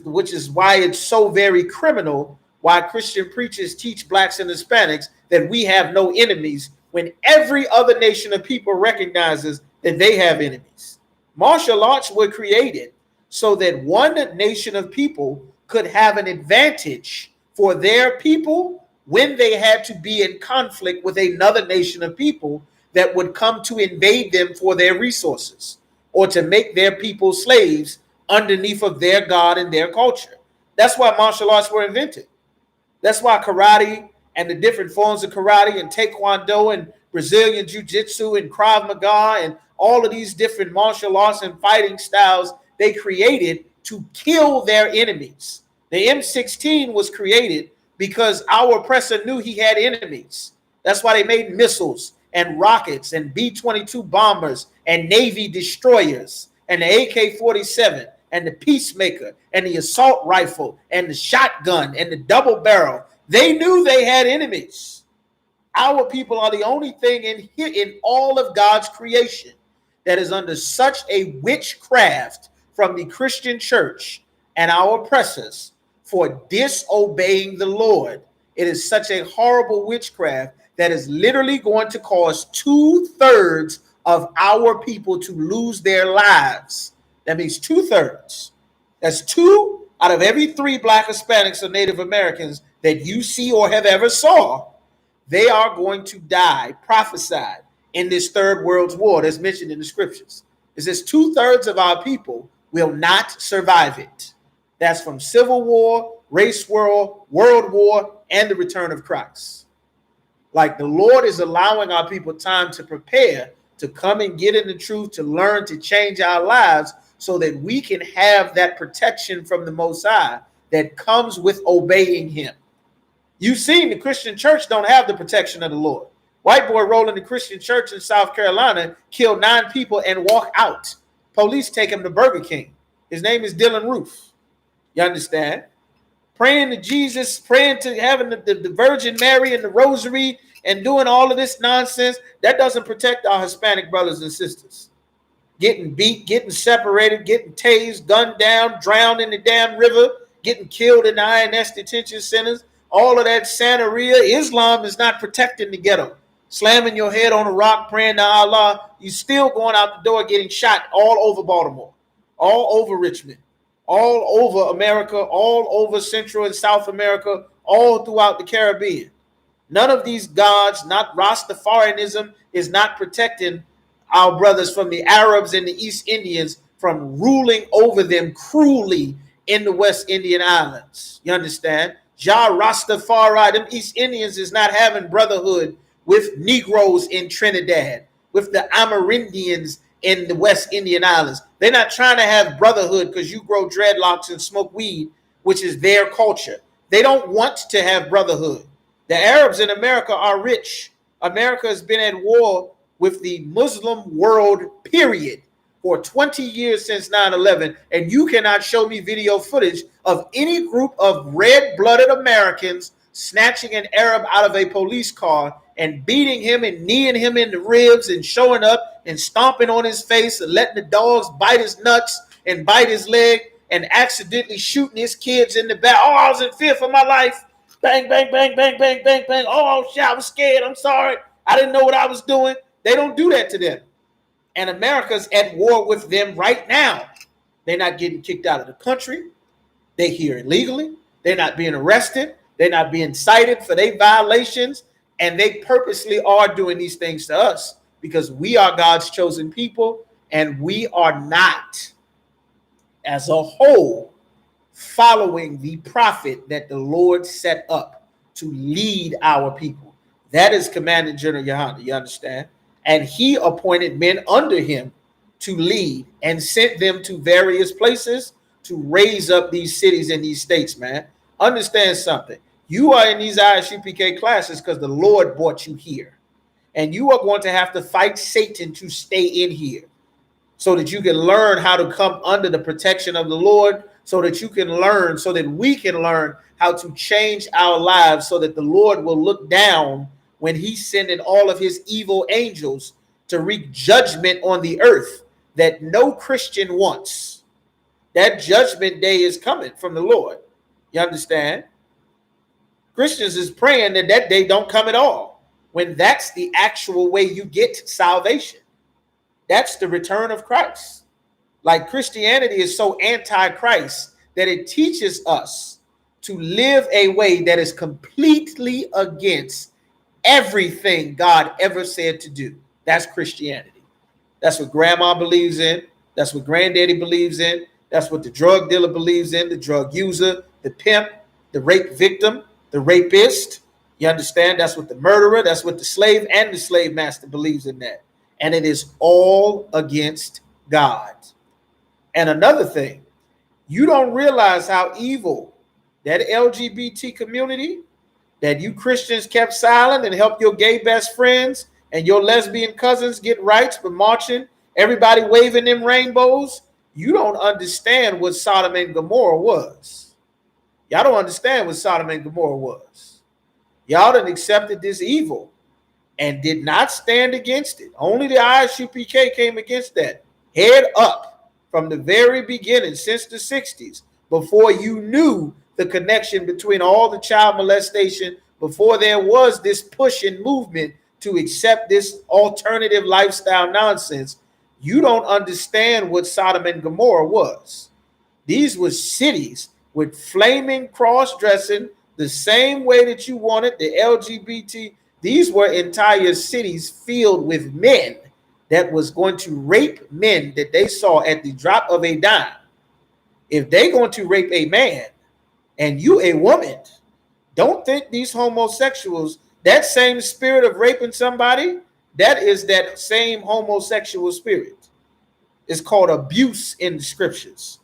which is why it's so very criminal why Christian preachers teach blacks and Hispanics that we have no enemies when every other nation of people recognizes that they have enemies. Martial arts were created so that one nation of people could have an advantage for their people when they had to be in conflict with another nation of people that would come to invade them for their resources or to make their people slaves underneath of their God and their culture. That's why martial arts were invented. That's why karate and the different forms of karate and taekwondo and Brazilian jiu-jitsu and Krav Maga and all of these different martial arts and fighting styles, they created to kill their enemies. The M16 was created because our oppressor knew he had enemies. That's why they made missiles and rockets and B-22 bombers and Navy destroyers and the AK-47 and the Peacemaker and the assault rifle and the shotgun and the double barrel. They knew they had enemies. Our people are the only thing in all of God's creation that is under such a witchcraft from the Christian church and our oppressors for disobeying the Lord. It is such a horrible witchcraft that is literally going to cause 2/3 of our people to lose their lives. That means 2/3. That's 2 out of every 3 black Hispanics or Native Americans that you see or have ever saw. They are going to die, prophesied, in this third world's war that's mentioned in the scriptures. It says 2/3 of our people will not survive it. That's from civil war, race war, world war, and the return of Christ. Like the Lord is allowing our people time to prepare, to come and get in the truth, to learn, to change our lives so that we can have that protection from the Most High that comes with obeying him. You've seen the Christian church don't have the protection of the Lord. White boy rolling the Christian church in South Carolina, killed 9 people and walk out. Police take him to Burger King. His name is Dylan Roof. You understand? Praying to Jesus, praying to having the Virgin Mary and the rosary and doing all of this nonsense. That doesn't protect our Hispanic brothers and sisters. Getting beat, getting separated, getting tased, gunned down, drowned in the damn river, getting killed in the INS detention centers. All of that Santeria. Islam is not protecting the ghetto. Slamming your head on a rock, praying to Allah. You still going out the door getting shot all over Baltimore, all over Richmond, all over America, all over Central and South America, all throughout the Caribbean. None of these gods, not Rastafarianism, is not protecting our brothers from the Arabs and the East Indians from ruling over them cruelly in the West Indian Islands. You understand? Jah Rastafari, them East Indians is not having brotherhood with Negroes in Trinidad, with the Amerindians in the West Indian Islands. They're not trying to have brotherhood because you grow dreadlocks and smoke weed, which is their culture. They don't want to have brotherhood. The Arabs in America are rich. America has been at war with the Muslim world, period, for 20 years since 9/11, and you cannot show me video footage of any group of red-blooded Americans snatching an Arab out of a police car and beating him and kneeing him in the ribs and showing up and stomping on his face and letting the dogs bite his nuts and bite his leg and accidentally shooting his kids in the back. Oh, I was in fear for my life. Bang, bang, bang, bang, bang, bang, bang. Oh, shit, I was scared. I'm sorry. I didn't know what I was doing. They don't do that to them. And America's at war with them right now. They're not getting kicked out of the country. They're here illegally. They're not being arrested. They're not being cited for their violations. And they purposely are doing these things to us because we are God's chosen people and we are not, as a whole, following the prophet that the Lord set up to lead our people. That is Commandant General YAHANNA, you understand? And he appointed men under him to lead and sent them to various places to raise up these cities and these states, man. Understand something. You are in these I.S.U.P.K classes because the Lord brought you here. And you are going to have to fight Satan to stay in here so that you can learn how to come under the protection of the Lord, so that you can learn, so that we can learn how to change our lives, so that the Lord will look down when he's sending all of his evil angels to wreak judgment on the earth that no Christian wants. That judgment day is coming from the Lord. You understand? Christians is praying that that day don't come at all, when that's the actual way you get salvation. That's the return of Christ. Like Christianity is so anti-Christ that it teaches us to live a way that is completely against everything God ever said to do. That's Christianity. That's what grandma believes in. That's what granddaddy believes in. That's what the drug dealer believes in, the drug user, the pimp, the rape victim, the rapist. You understand? That's what the murderer, that's what the slave and the slave master believes in that. And it is all against God. And another thing, you don't realize how evil that LGBT community, that you Christians kept silent and helped your gay best friends and your lesbian cousins get rights for marching, everybody waving them rainbows. You don't understand what Sodom and Gomorrah was. Y'all don't understand what Sodom and Gomorrah was. Y'all done accepted this evil and did not stand against it. Only the I.S.U.P.K came against that. Head up from the very beginning, since the 60s, before you knew the connection between all the child molestation, before there was this push and movement to accept this alternative lifestyle nonsense. You don't understand what Sodom and Gomorrah was. These were cities with flaming cross-dressing, the same way that you wanted, the LGBT. These were entire cities filled with men that was going to rape men that they saw at the drop of a dime. If they're going to rape a man and you a woman, don't think these homosexuals That same spirit of raping somebody, that is that same homosexual spirit. It's called abuse in the scriptures.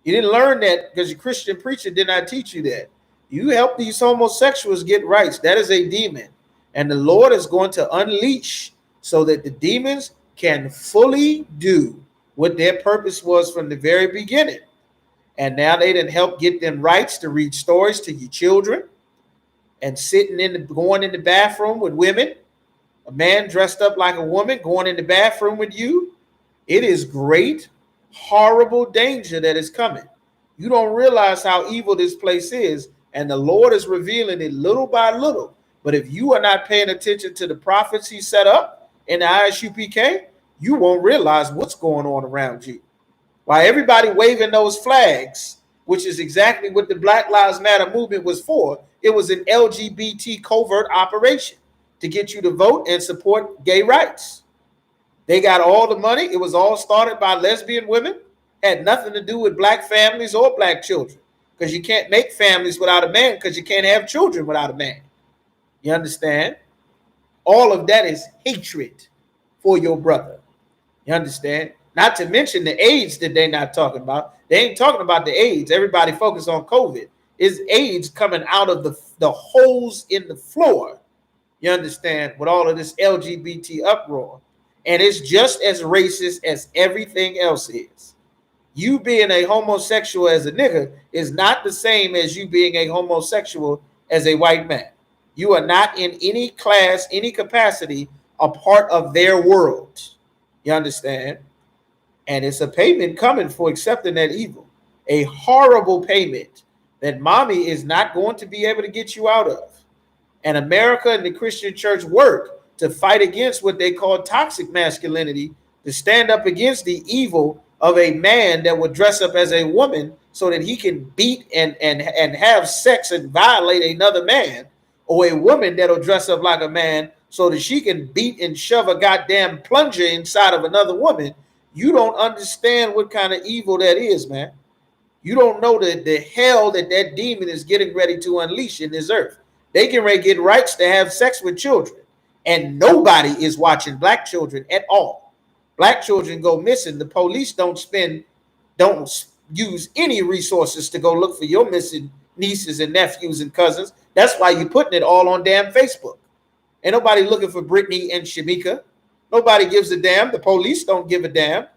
You didn't learn that because your Christian preacher did not teach you that. You help these homosexuals get rights. That is a demon. And the Lord is going to unleash so that the demons can fully do what their purpose was from the very beginning. And now they didn't help get them rights to read stories to your children and going in the bathroom with women. A man dressed up like a woman going in the bathroom with you. It is great, horrible danger that is coming. You don't realize how evil this place is, and the Lord is revealing it little by little. But if you are not paying attention to the prophets he set up in the I.S.U.P.K, you won't realize what's going on around you. While everybody waving those flags, which is exactly what the Black Lives Matter movement was for, it was an LGBT covert operation to get you to vote and support gay rights. They got all the money. It was all started by lesbian women. Had nothing to do with black families or black children, because you can't make families without a man, because you can't have children without a man. You understand? All of that is hatred for your brother. You understand? Not to mention the AIDS that they're not talking about. They ain't talking about the AIDS. Everybody focus on COVID. Is AIDS coming out of the holes in the floor? You understand? With all of this LGBT uproar. And it's just as racist as everything else is. You being a homosexual as a nigga is not the same as you being a homosexual as a white man. You are not in any class, any capacity, a part of their world. You understand? And it's a payment coming for accepting that evil. A horrible payment that mommy is not going to be able to get you out of. And America and the Christian church work to fight against what they call toxic masculinity, to stand up against the evil of a man that would dress up as a woman so that he can beat and have sex and violate another man, or a woman that'll dress up like a man so that she can beat and shove a goddamn plunger inside of another woman. You don't understand what kind of evil that is, man. You don't know the hell that demon is getting ready to unleash in this earth. They can ready get rights to have sex with children, and nobody is watching black children at all. Black children go missing. The police don't use any resources to go look for your missing nieces and nephews and cousins. That's why you're putting it all on damn Facebook. Ain't nobody looking for Brittany and Shamika. Nobody gives a damn. The police don't give a damn.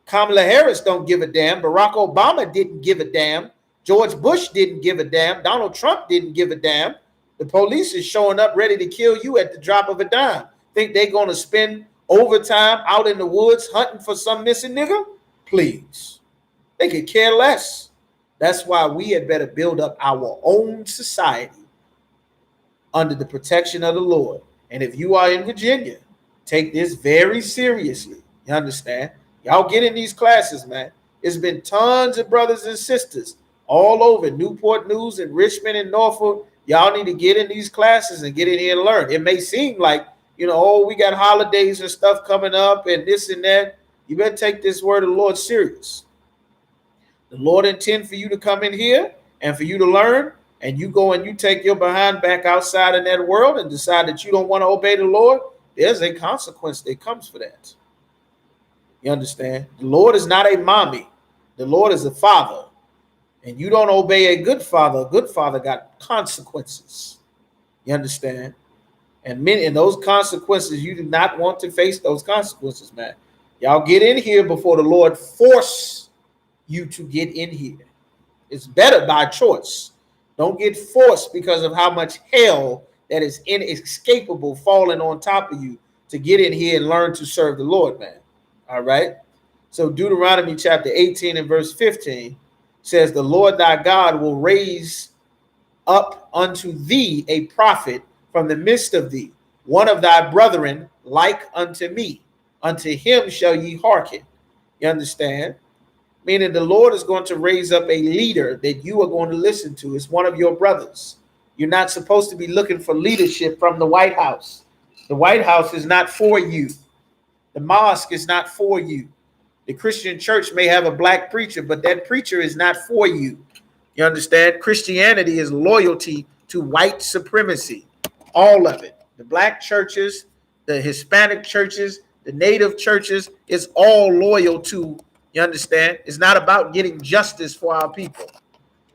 Kamala Harris don't give a damn. Barack Obama didn't give a damn. George Bush didn't give a damn. Donald Trump didn't give a damn. The police is showing up ready to kill you at the drop of a dime. Think they're going to spend overtime out in the woods hunting for some missing nigga? Please. They could care less. That's why we had better build up our own society under the protection of the Lord. And if you are in Virginia, take this very seriously. You understand? Y'all get in these classes, man. It's been tons of brothers and sisters all over Newport News and Richmond and Norfolk. Y'all need to get in these classes and get in here and learn. It may seem like, oh, we got holidays and stuff coming up and this and that. You better take this word of the Lord serious. The Lord intends for you to come in here and for you to learn, and you go and you take your behind back outside in that world and decide that you don't want to obey the Lord. There's a consequence that comes for that. You understand? The Lord is not a mommy. The Lord is a father. And you don't obey a good father got consequences. You understand? And those consequences, you do not want to face those consequences, man. Y'all get in here before the Lord force you to get in here. It's better by choice. Don't get forced because of how much hell that is inescapable falling on top of you to get in here and learn to serve the Lord, man. All right. So Deuteronomy chapter 18 and verse 15 says, the Lord thy God will raise up unto thee a prophet from the midst of thee, one of thy brethren like unto me. Unto him shall ye hearken. You understand? Meaning the Lord is going to raise up a leader that you are going to listen to. It's one of your brothers. You're not supposed to be looking for leadership from the White House. The White House is not for you. The mosque is not for you. The Christian church may have a black preacher, but that preacher is not for you. You understand? Christianity is loyalty to white supremacy. All of it. The black churches, the Hispanic churches, the native churches, is all loyal to, you understand? It's not about getting justice for our people.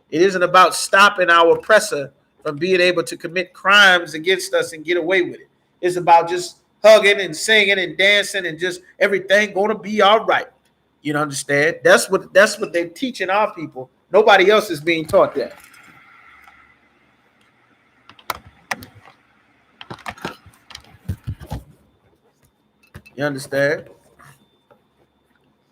It isn't about stopping our oppressor from being able to commit crimes against us and get away with it. It's about just hugging and singing and dancing and just everything going to be all right. You understand? That's what they're teaching our people. Nobody else is being taught that. You understand?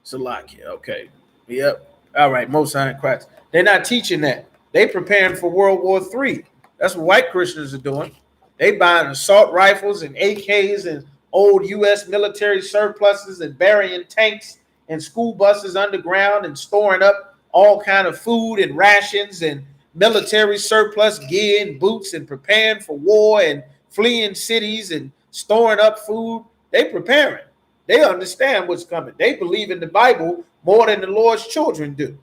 Salakia. Okay. Yep. All right. Most High in Christ. They're not teaching that. They preparing for World War III. That's what white Christians are doing. They buying assault rifles and AKs and old U.S. military surpluses and burying tanks and school buses underground and storing up all kind of food and rations and military surplus gear and boots and preparing for war and fleeing cities and storing up food. They preparing. They understand what's coming. They believe in the Bible more than the Lord's children do.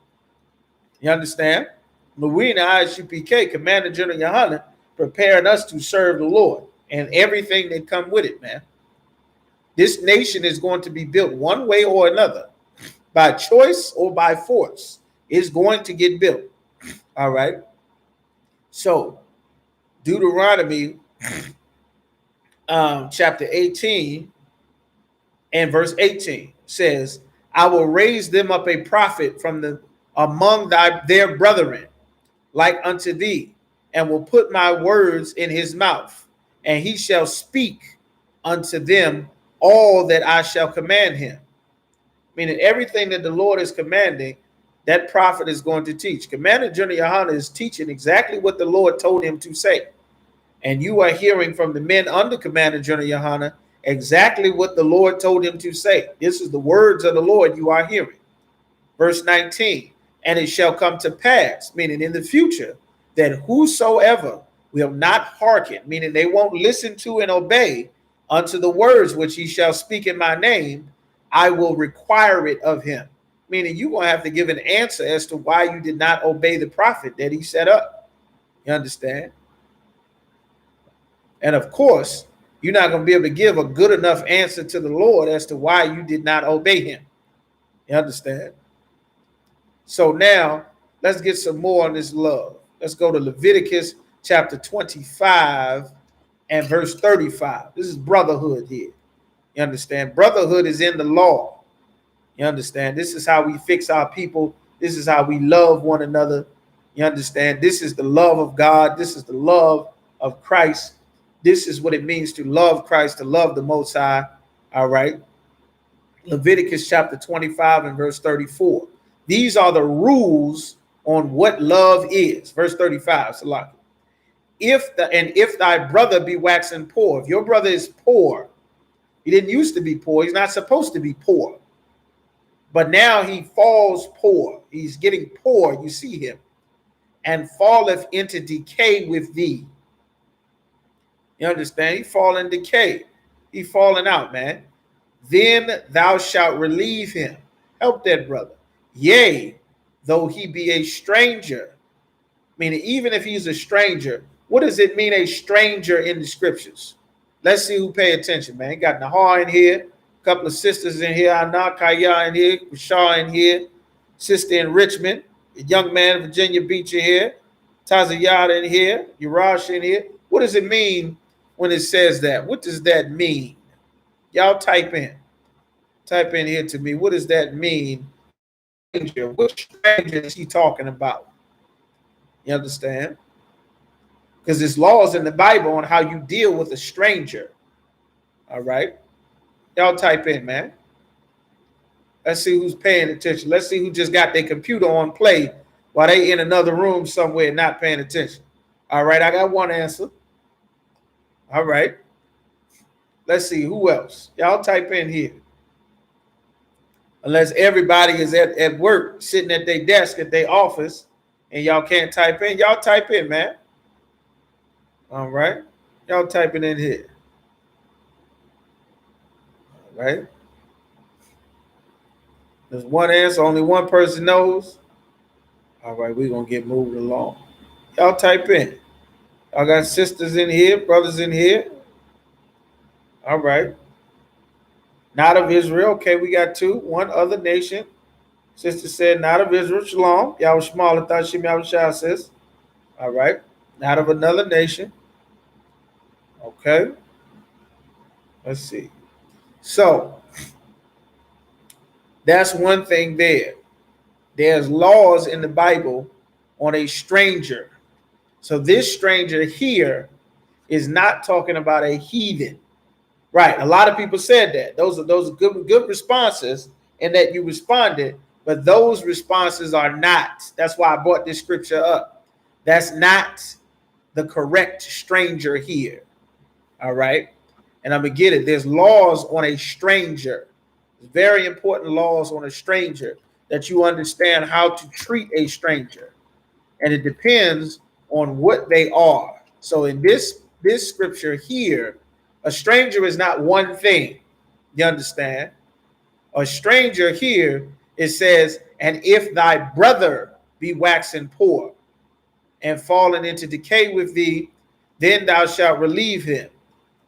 You understand? But we in the I.S.U.P.K, Commander General YAHANNA, preparing us to serve the Lord and everything that come with it, man. This nation is going to be built one way or another, by choice or by force. It's going to get built. All right. So Deuteronomy chapter 18 and verse 18 says, I will raise them up a prophet from among their brethren, like unto thee, and will put my words in his mouth, and he shall speak unto them all that I shall command him. Meaning everything that the Lord is commanding, that prophet is going to teach. Commander General YAHANNA is teaching exactly what the Lord told him to say. And you are hearing from the men under Commander General YAHANNA exactly what the Lord told him to say. This is the words of the Lord you are hearing. Verse 19, and it shall come to pass, meaning in the future, that whosoever will not hearken, meaning they won't listen to and obey unto the words which he shall speak in my name, I will require it of him. Meaning you're going to have to give an answer as to why you did not obey the prophet that he set up. You understand? And of course, you're not going to be able to give a good enough answer to the Lord as to why you did not obey him. You understand? So now let's get some more on this love. Let's go to Leviticus chapter 25 and verse 35. This is brotherhood here. You understand? Brotherhood is in the law. You understand? This is how we fix our people. This is how we love one another. You understand? This is the love of God. This is the love of Christ. This is what it means to love Christ, to love the Most High. All right. Leviticus chapter 25 and verse 34. These are the rules on what love is. Verse 35. Salaki. If thy brother be waxing poor, if your brother is poor, he didn't used to be poor. He's not supposed to be poor. But now he falls poor. He's getting poor. You see him. And falleth into decay with thee. You understand? He fall in decay. He falling out, man. Then thou shalt relieve him. Help that brother. Yea, though he be a stranger. Meaning, even if he's a stranger, what does it mean, a stranger in the scriptures? Let's see who pay attention, man. Got Nahar in here, a couple of sisters in here, Anna, Kaya in here, Bashar in here, sister in Richmond, a young man in Virginia Beach in here, Tazayada in here, Urash in here. What does it mean when it says that? What does that mean? Y'all type in. Type in here to me. What does that mean? What stranger is he talking about? You understand? Because there's laws in the Bible on how you deal with a stranger. All right. Y'all type in, man. Let's see who's paying attention. Let's see who just got their computer on play while they in another room somewhere not paying attention. All right. I got one answer. All right. Let's see who else. Y'all type in here. Unless everybody is at work, sitting at their desk, at their office, and y'all can't type in. Y'all type in, man. All right. Y'all type it in here. All right. There's one answer. Only one person knows. All right. We're going to get moved along. Y'all type in. Y'all got sisters in here, brothers in here. All right. Not of Israel. Okay, we got two. One other nation. Sister said, not of Israel. Shalom. Y'all small. Thought she says. All right. Not of another nation. Okay. Let's see. So that's one thing there. There's laws in the Bible on a stranger. So this stranger here is not talking about a heathen. Right. A lot of people said that. Those are good responses, and that you responded, but those responses are not. That's why I brought this scripture up. That's not the correct stranger here. All right. And I'm gonna get it. There's laws on a stranger. Very important laws on a stranger, that you understand how to treat a stranger. And it depends on what they are. So in this scripture here, a stranger is not one thing. You understand? A stranger here, it says, and if thy brother be waxen poor and fallen into decay with thee, then thou shalt relieve him.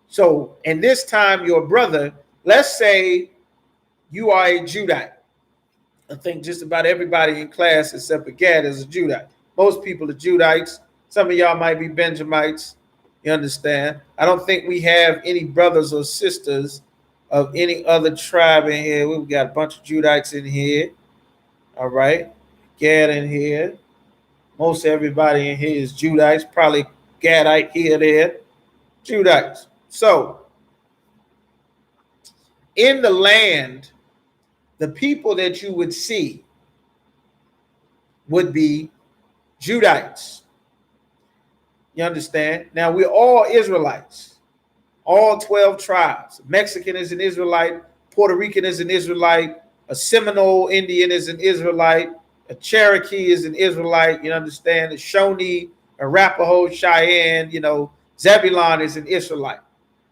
So in this time, your brother, let's say you are a Judite. I think just about everybody in class except for Gad is a Judite. Most people are Judites. Some of y'all might be Benjamites. You understand? I don't think we have any brothers or sisters of any other tribe in here. We've got a bunch of Judites in here. All right. Gad in here. Most everybody in here is Judites. Probably Gadite here, there. Judites. So, in the land, the people that you would see would be Judites. You understand? Now, we're all Israelites, all 12 tribes. Mexican is an Israelite. Puerto Rican is an Israelite. A Seminole Indian is an Israelite. A Cherokee is an Israelite. You understand? A Shawnee, Arapaho, Cheyenne, Zebulon is an Israelite.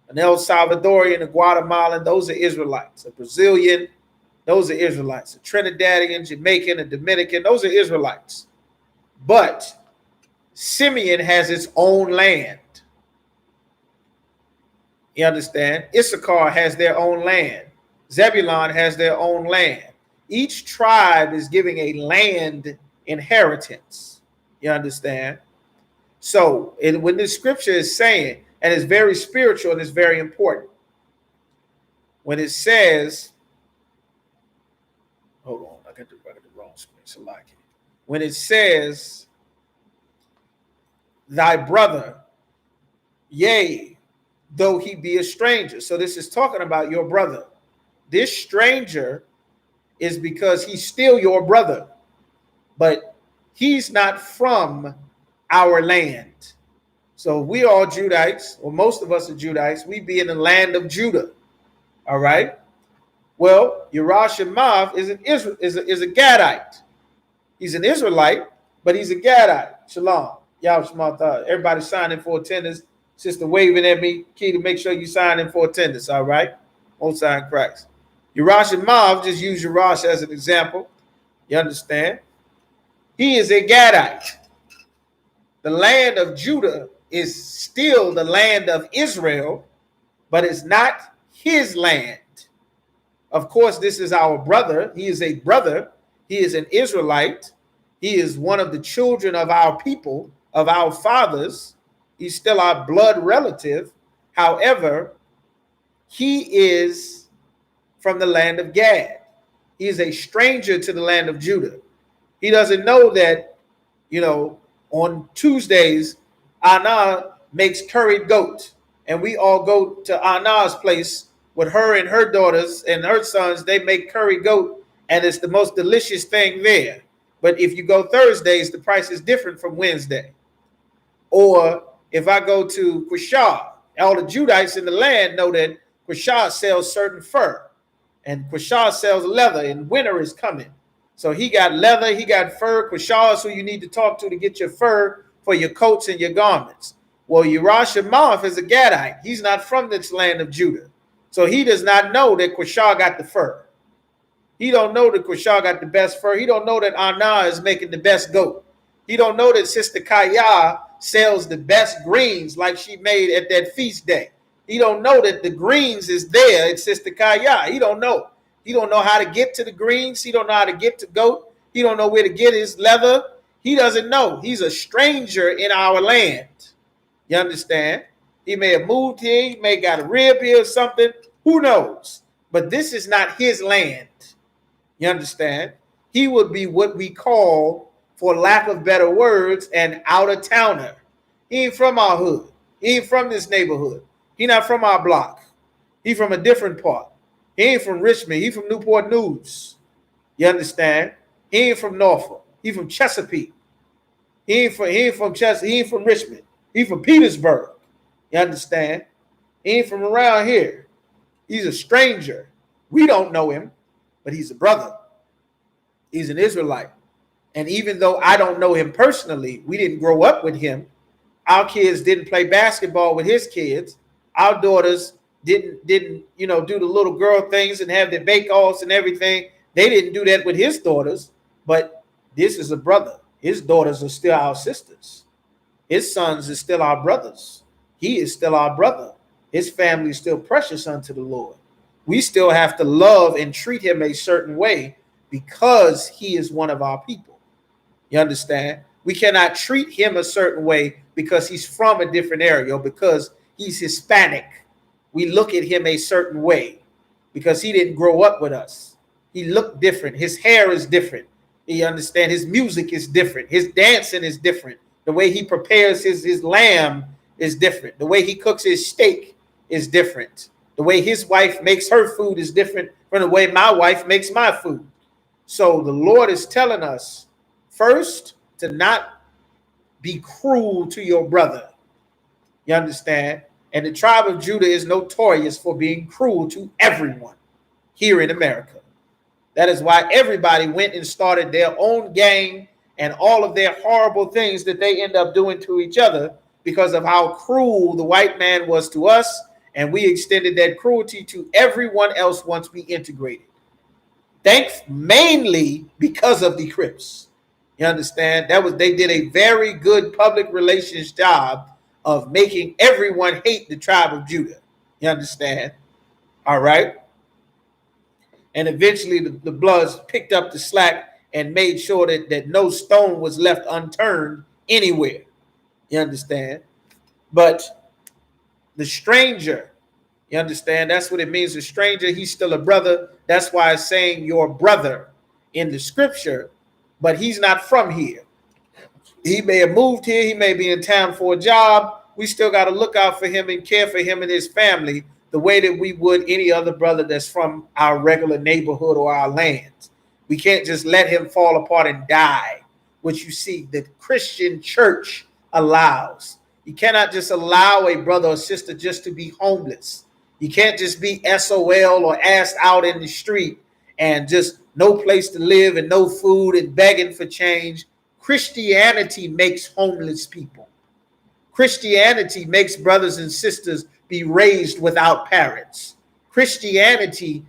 An El Salvadorian, a Guatemalan, those are Israelites. A Brazilian, those are Israelites. A Trinidadian, Jamaican, a Dominican, those are Israelites. But Simeon has its own land. You understand? Issachar has their own land. Zebulon has their own land. Each tribe is giving a land inheritance. You understand? So when the scripture is saying, and it's very spiritual and it's very important, when it says, hold on, I got the wrong screen. So like it. When it says, thy brother, yea, though he be a stranger. So this is talking about your brother. This stranger is because he's still your brother, but he's not from our land. So we are Judites, or most of us are Judites. We be in the land of Judah. All right. Well, Yerushalmav is a Gadite. He's an Israelite, but he's a Gadite. Shalom. Y'all smart. Everybody signing for attendance. Sister waving at me. Key to make sure you sign in for attendance. All right. Most sign Christ. Yerushalmav, just use Yerash as an example. You understand? He is a Gadite. The land of Judah is still the land of Israel, but it's not his land. Of course, this is our brother. He is a brother. He is an Israelite. He is one of the children of our people, of our fathers. He's still our blood relative. However, he is from the land of Gad. He is a stranger to the land of Judah. He doesn't know that, on Tuesdays, Anna makes curried goat, and we all go to Anna's place with her and her daughters and her sons. They make curry goat, and it's the most delicious thing there. But if you go Thursdays, the price is different from Wednesday. Or if I go to Quashah, all the Judites in the land know that Quashah sells certain fur, and Quashah sells leather, and winter is coming. So he got leather, he got fur. Quashah is who you need to talk to get your fur for your coats and your garments. Well, Yerushalmav is a Gadite. He's not from this land of Judah. So he does not know that Quashah got the fur. He don't know that Quashah got the best fur. He don't know that Anna is making the best goat. He don't know that Sister Kaya sells the best greens like she made at that feast day. He don't know that the greens is there. It's just the kaya. He don't know. He don't know how to get to the greens. He don't know how to get to goat. He don't know where to get his leather. He doesn't know. He's a stranger in our land. You understand? He may have moved here. He may have got a rib here or something. Who knows? But this is not his land. You understand? He would be what we call, for lack of better words, an out-of-towner. He ain't from our hood. He ain't from this neighborhood. He not from our block. He from a different part. He ain't from Richmond. He from Newport News. You understand? He ain't from Norfolk. He from Chesapeake. He ain't from Richmond. He from Petersburg. You understand? He ain't from around here. He's a stranger. We don't know him, but he's a brother. He's an Israelite. And even though I don't know him personally, we didn't grow up with him. Our kids didn't play basketball with his kids. Our daughters didn't do the little girl things and have their bake-offs and everything. They didn't do that with his daughters. But this is a brother. His daughters are still our sisters. His sons are still our brothers. He is still our brother. His family is still precious unto the Lord. We still have to love and treat him a certain way because he is one of our people. You understand? We cannot treat him a certain way because he's from a different area or because he's Hispanic. We look at him a certain way because he didn't grow up with us. He looked different. His hair is different. You understand? His music is different. His dancing is different. The way he prepares his lamb is different. The way he cooks his steak is different. The way his wife makes her food is different from the way my wife makes my food. So the Lord is telling us, first, to not be cruel to your brother. You understand? And the tribe of Judah is notorious for being cruel to everyone here in America. That is why everybody went and started their own gang and all of their horrible things that they end up doing to each other because of how cruel the white man was to us. And we extended that cruelty to everyone else once we integrated. Thanks mainly because of the Crips. You understand? They did a very good public relations job of making everyone hate the tribe of Judah. You understand? All right. And eventually the Bloods picked up the slack and made sure that no stone was left unturned anywhere. You understand? But the stranger, you understand? That's what it means. A stranger, he's still a brother. That's why it's saying your brother in the scripture, but he's not from here. He may have moved here. He may be in town for a job. We still got to look out for him and care for him and his family the way that we would any other brother that's from our regular neighborhood or our lands. We can't just let him fall apart and die, which you see the Christian church allows. You cannot just allow a brother or sister just to be homeless. You can't just be SOL or ass out in the street and just no place to live and no food and begging for change. Christianity makes homeless people. Christianity makes brothers and sisters be raised without parents. Christianity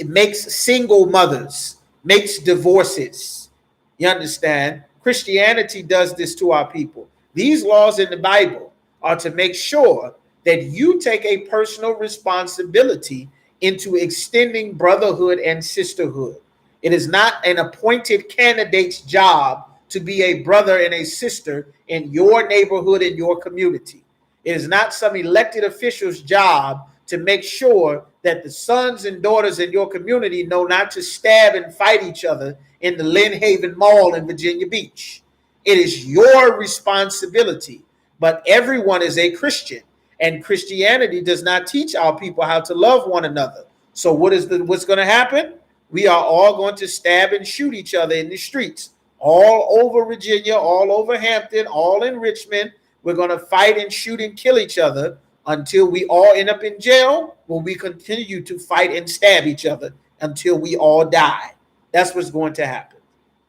makes single mothers, makes divorces. You understand? Christianity does this to our people. These laws in the Bible are to make sure that you take a personal responsibility into extending brotherhood and sisterhood. It is not an appointed candidate's job to be a brother and a sister in your neighborhood, in your community. It is not some elected official's job to make sure that the sons and daughters in your community know not to stab and fight each other in the Lynn Haven Mall in Virginia Beach. It is your responsibility, but everyone is a Christian, and Christianity does not teach our people how to love one another. So what's going to happen? We are all going to stab and shoot each other in the streets, all over Virginia, all over Hampton, all in Richmond. We're going to fight and shoot and kill each other until we all end up in jail, when we continue to fight and stab each other until we all die. That's what's going to happen.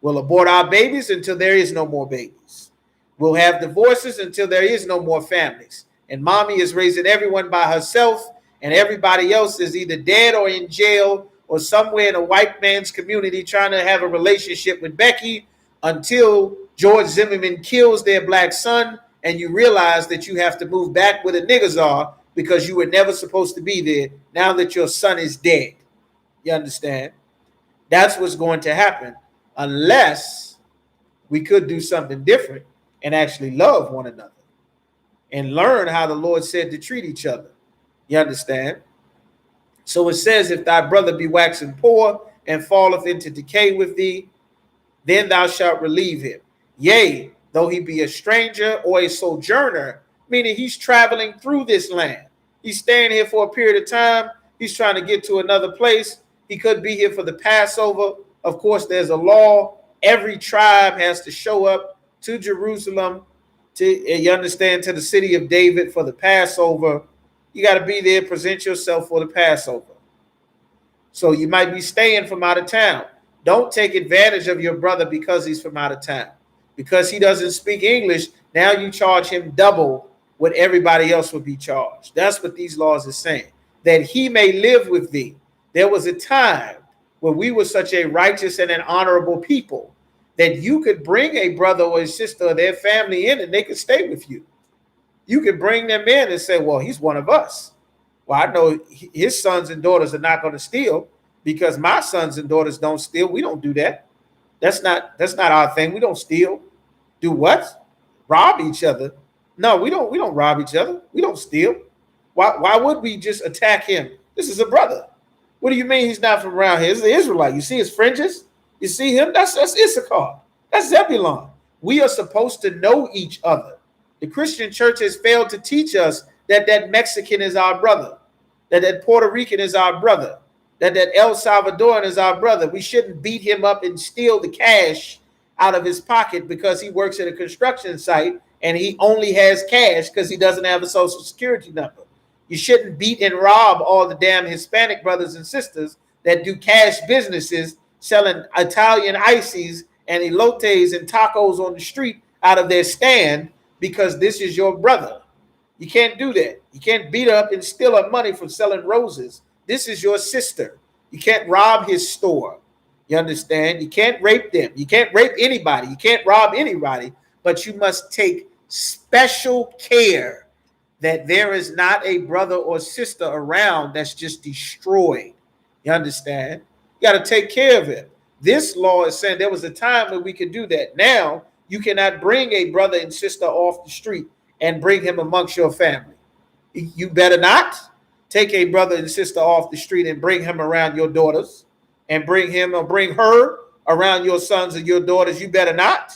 We'll abort our babies until there is no more babies. We'll have divorces until there is no more families. And mommy is raising everyone by herself, and everybody else is either dead or in jail or somewhere in a white man's community trying to have a relationship with Becky until George Zimmerman kills their black son, and you realize that you have to move back where the niggas are because you were never supposed to be there now that your son is dead. You understand? That's what's going to happen unless we could do something different and actually love one another and learn how the Lord said to treat each other. You understand? So it says, if thy brother be waxing poor and falleth into decay with thee, then thou shalt relieve him. Yea, though he be a stranger or a sojourner, meaning he's traveling through this land. He's staying here for a period of time. He's trying to get to another place. He could be here for the Passover. Of course, there's a law. Every tribe has to show up to Jerusalem, you understand, to the city of David for the Passover. You got to be there, present yourself for the Passover. So you might be staying from out of town. Don't take advantage of your brother because he's from out of town. Because he doesn't speak English, now you charge him double what everybody else would be charged. That's what these laws are saying. That he may live with thee. There was a time when we were such a righteous and an honorable people that you could bring a brother or a sister or their family in and they could stay with you. You could bring them in and say, well, he's one of us. Well, I know his sons and daughters are not going to steal because my sons and daughters don't steal. We don't do that. That's not our thing. We don't steal. Do what? Rob each other. No, we don't rob each other. We don't steal. Why would we just attack him? This is a brother. What do you mean he's not from around here? He's the Israelite. You see his fringes? You see him? That's Issachar. That's Zebulon. We are supposed to know each other. The Christian church has failed to teach us that Mexican is our brother, that Puerto Rican is our brother, that El Salvadoran is our brother. We shouldn't beat him up and steal the cash out of his pocket because he works at a construction site and he only has cash because he doesn't have a social security number. You shouldn't beat and rob all the damn Hispanic brothers and sisters that do cash businesses selling Italian ices and elotes and tacos on the street out of their stand because this is your brother. You can't do that. You can't beat up and steal up money from selling roses. This is your sister. You can't rob his store. You understand? You can't rape them. You can't rape anybody. You can't rob anybody, but you must take special care that there is not a brother or sister around that's just destroyed. You understand? You got to take care of it. This law is saying there was a time when we could do that. Now, you cannot bring a brother and sister off the street and bring him amongst your family. You better not take a brother and sister off the street and bring him around your daughters and bring him or bring her around your sons and your daughters. You better not.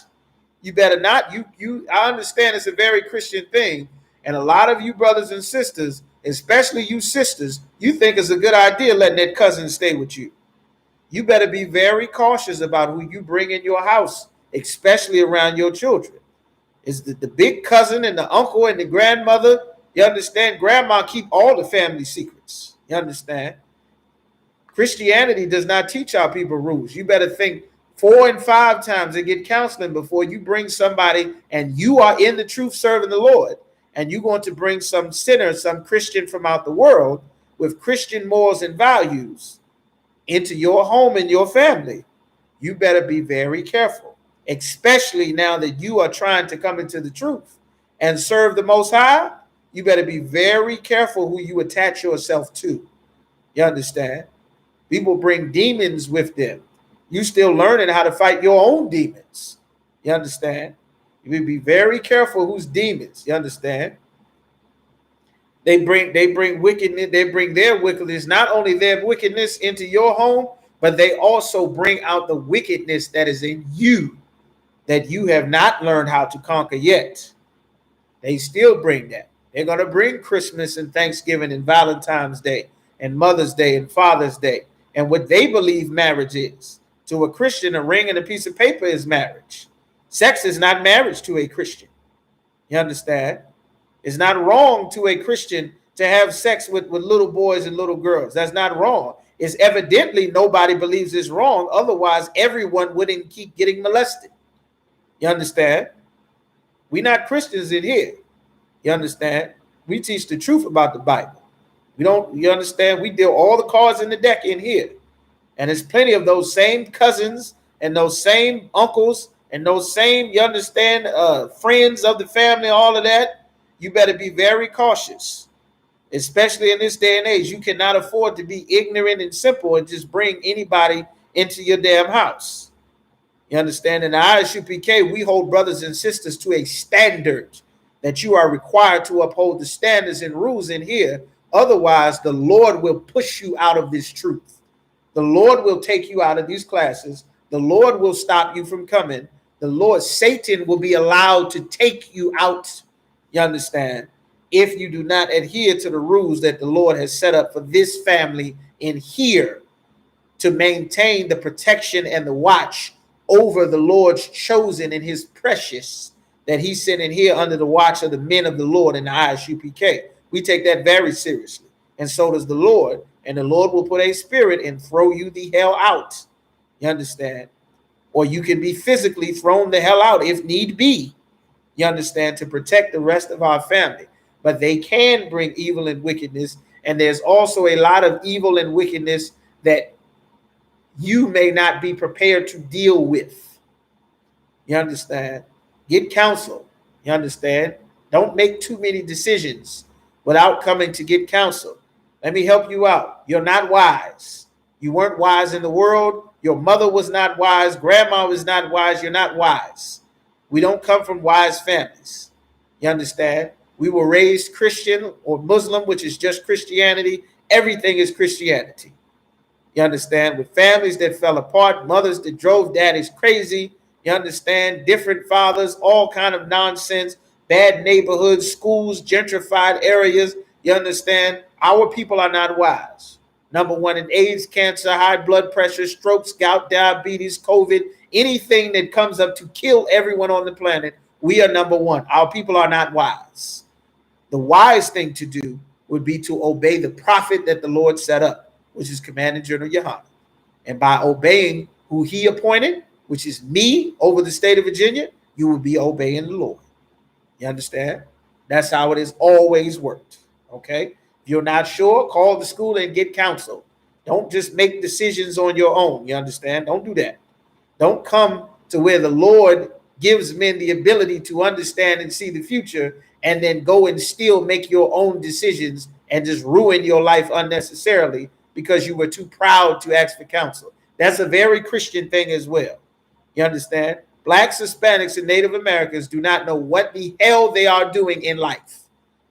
You better not. I understand it's a very Christian thing. And a lot of you brothers and sisters, especially you sisters, you think it's a good idea letting that cousin stay with you. You better be very cautious about who you bring in your house, especially around your children. Is the big cousin and the uncle and the grandmother. You understand? Grandma keep all the family secrets. You understand? Christianity does not teach our people rules. You better think 4 and 5 times and get counseling before you bring somebody and you are in the truth serving the Lord and you're going to bring some sinner, some Christian from out the world with Christian morals and values into your home and your family. You better be very careful, especially now that you are trying to come into the truth and serve the Most High. You better be very careful who you attach yourself to. You understand? People bring demons with them. You still learning how to fight your own demons. You understand? You will be very careful who's demons. You understand? They bring wickedness. They bring their wickedness, not only their wickedness into your home, but they also bring out the wickedness that is in you that you have not learned how to conquer yet. They still bring that. They're going to bring Christmas and Thanksgiving and Valentine's Day and Mother's Day and Father's Day and what they believe marriage is. To a Christian, a ring and a piece of paper is marriage. Sex is not marriage to a Christian. You understand? It's not wrong to a Christian to have sex with little boys and little girls. That's not wrong. It's evidently nobody believes it's wrong. Otherwise, everyone wouldn't keep getting molested. You understand? We're not Christians in here. You understand? We teach the truth about the Bible. We don't, you understand? We deal all the cards in the deck in here. And there's plenty of those same cousins and those same uncles and those same, you understand, friends of the family, all of that. You better be very cautious. especially in this day and age. You cannot afford to be ignorant and simple and just bring anybody into your damn house. You understand? In the I.S.U.P.K, we hold brothers and sisters to a standard that you are required to uphold the standards and rules in here. Otherwise, the Lord will push you out of this truth. The Lord will take you out of these classes. The Lord will stop you from coming. The Lord, Satan, will be allowed to take you out. You understand? If you do not adhere to the rules that the Lord has set up for this family in here to maintain the protection and the watch over the Lord's chosen and his precious that he sent in here under the watch of the men of the Lord in the I.S.U.P.K. We take that very seriously. And so does the Lord. And the Lord will put a spirit and throw you the hell out. You understand? Or you can be physically thrown the hell out if need be. You understand? To protect the rest of our family. But they can bring evil and wickedness. And there's also a lot of evil and wickedness that you may not be prepared to deal with. You understand? Get counsel. You understand? Don't make too many decisions without coming to get counsel. Let me help you out. You're not wise. You weren't wise in the world. Your mother was not wise. Grandma was not wise. You're not wise. We don't come from wise families. You understand? We were raised Christian or Muslim, which is just Christianity. Everything is Christianity. You understand? With families that fell apart, mothers that drove daddies crazy. You understand? Different fathers, all kind of nonsense, bad neighborhoods, schools, gentrified areas. You understand? Our people are not wise. Number one in AIDS, cancer, high blood pressure, strokes, gout, diabetes, COVID, anything that comes up to kill everyone on the planet, we are number one. Our people are not wise. The wise thing to do would be to obey the prophet that the Lord set up, which is Commander General YAHANNA. And by obeying who he appointed, which is me over the state of Virginia, you will be obeying the Lord. You understand? That's how it has always worked. Okay? If you're not sure, call the school and get counsel. Don't just make decisions on your own. You understand? Don't do that. Don't come to where the Lord gives men the ability to understand and see the future and then go and still make your own decisions and just ruin your life unnecessarily because you were too proud to ask for counsel. That's a very Christian thing as well. You understand? Blacks, Hispanics, and Native Americans do not know what the hell they are doing in life.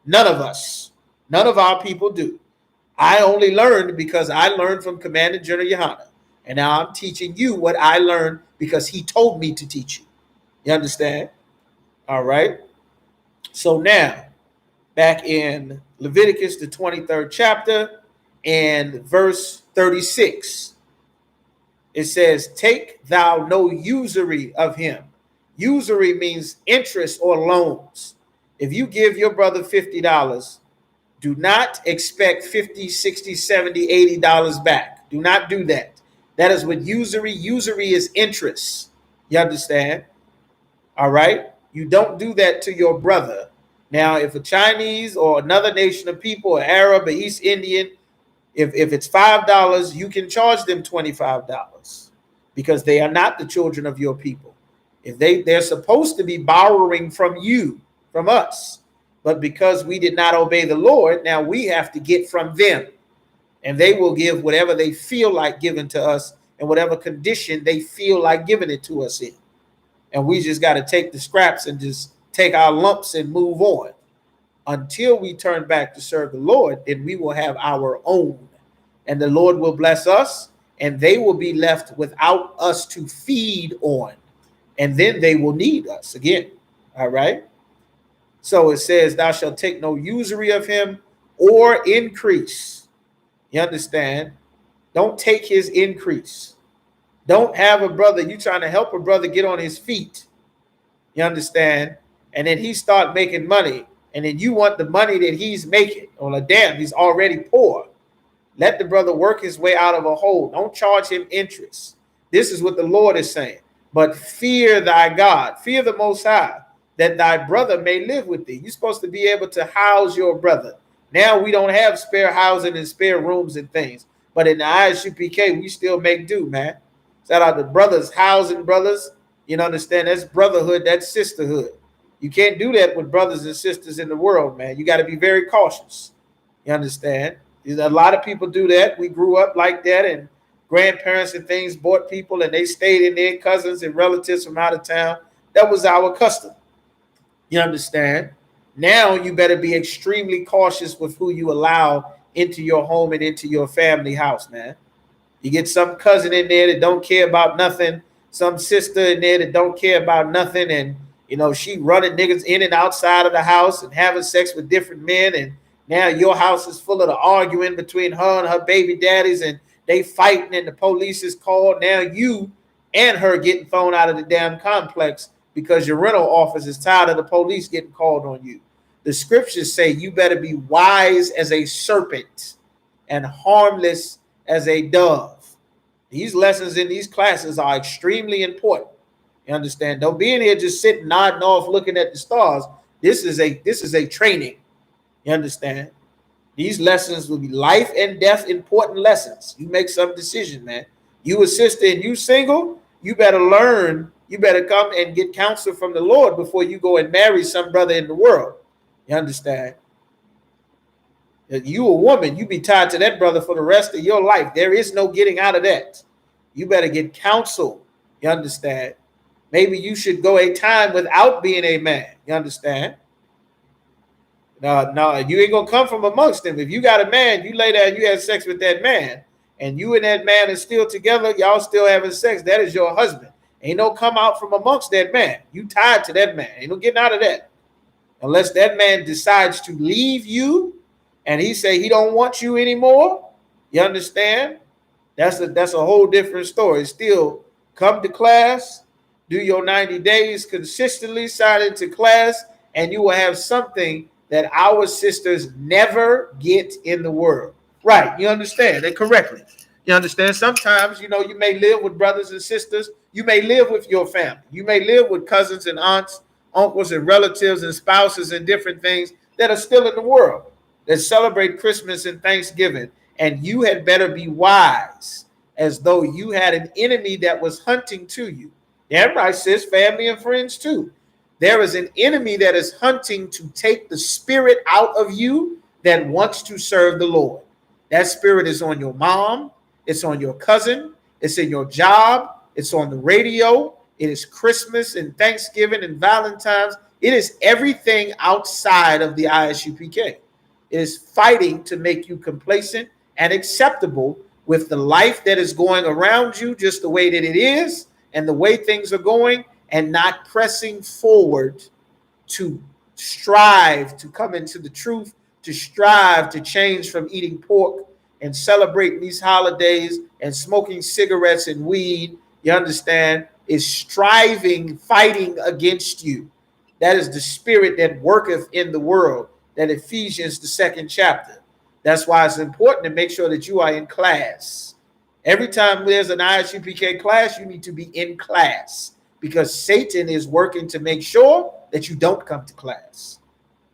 None of us. None of our people do. I only learned because I learned from Commander General YAHANNA. And now I'm teaching you what I learned because he told me to teach you. You understand? All right. So now, back in Leviticus, the 23rd chapter, and verse 36, it says, take thou no usury of him. Usury means interest or loans. If you give your brother $50, do not expect $50, $60, $70, $80 back. Do not do that. That is what usury. Usury is interest. You understand? All right? You don't do that to your brother. Now, if a Chinese or another nation of people, or Arab or East Indian, if it's $5, you can charge them $25 because they are not the children of your people. If they're supposed to be borrowing from you, from us, but because we did not obey the Lord, now we have to get from them, and they will give whatever they feel like giving to us and whatever condition they feel like giving it to us in. And we just got to take the scraps and just take our lumps and move on. Until we turn back to serve the Lord, then we will have our own. And the Lord will bless us, and they will be left without us to feed on. And then they will need us again. All right? So it says, thou shalt take no usury of him or increase. You understand? Don't take his increase. Don't have a brother, you trying to help a brother get on his feet. You understand? And then he start making money. And then you want the money that he's making. Well, damn, he's already poor. Let the brother work his way out of a hole. Don't charge him interest. This is what the Lord is saying. But fear thy God, fear the Most High, that thy brother may live with thee. You're supposed to be able to house your brother. Now we don't have spare housing and spare rooms and things. But in the I.S.U.P.K, we still make do, man. Shout out to brothers housing brothers. You know, understand? That's brotherhood. That's sisterhood. You can't do that with brothers and sisters in the world, man. You got to be very cautious. You understand? A lot of people do that. We grew up like that, and grandparents and things bought people, and they stayed in there, cousins and relatives from out of town. That was our custom. You understand? Now you better be extremely cautious with who you allow into your home and into your family house, man. You get some cousin in there that don't care about nothing, some sister in there that don't care about nothing, and she running niggas in and outside of the house and having sex with different men, and now your house is full of the arguing between her and her baby daddies, and they fighting, and the police is called. Now you and her getting thrown out of the damn complex because your rental office is tired of the police getting called on you. The scriptures say you better be wise as a serpent and harmless as a dove. These lessons in these classes are extremely important. You understand? Don't be in here just sitting nodding off looking at the stars. This is a training. You understand? These lessons will be life and death important lessons. You make some decision, man. You a sister and you single, you better learn. You better come and get counsel from the Lord before you go and marry some brother in the world. You understand? You a woman, you be tied to that brother for the rest of your life. There is no getting out of that. You better get counsel. You understand? Maybe you should go a time without being a man. You understand? No, you ain't gonna come from amongst them. If you got a man, you lay down, you have sex with that man, and you and that man are still together, y'all still having sex. That is your husband. Ain't no come out from amongst that man. You tied to that man. Ain't no getting out of that. Unless that man decides to leave you and he say he don't want you anymore. You understand? That's a whole different story. Still, come to class, do your 90 days consistently, sign into class, and you will have something that our sisters never get in the world. Right. You understand that correctly. You understand? Sometimes, you may live with brothers and sisters. You may live with your family. You may live with cousins and aunts, uncles and relatives and spouses and different things that are still in the world that celebrate Christmas and Thanksgiving. And you had better be wise, as though you had an enemy that was hunting to you. Everybody says family and friends too. There is an enemy that is hunting to take the spirit out of you that wants to serve the Lord. That spirit is on your mom. It's on your cousin. It's in your job. It's on the radio. It is Christmas and Thanksgiving and Valentine's. It is everything outside of the ISUPK. It is fighting to make you complacent and acceptable with the life that is going around you, just the way that it is and the way things are going, and not pressing forward to strive to come into the truth, to strive to change from eating pork and celebrating these holidays and smoking cigarettes and weed. You understand? Is striving, fighting against you. That is the spirit that worketh in the world. That Ephesians, the 2nd chapter. That's why it's important to make sure that you are in class. Every time there's an ISUPK class, you need to be in class, because Satan is working to make sure that you don't come to class,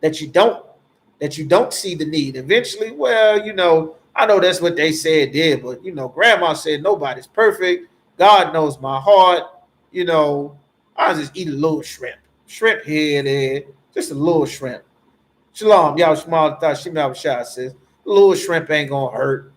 that you don't see the need. Eventually, well, I know that's what they said did, but grandma said nobody's perfect. God knows my heart. I'll just eat a little shrimp here and there, just a little shrimp. Shalom, y'all small thought she says a little shrimp ain't gonna hurt.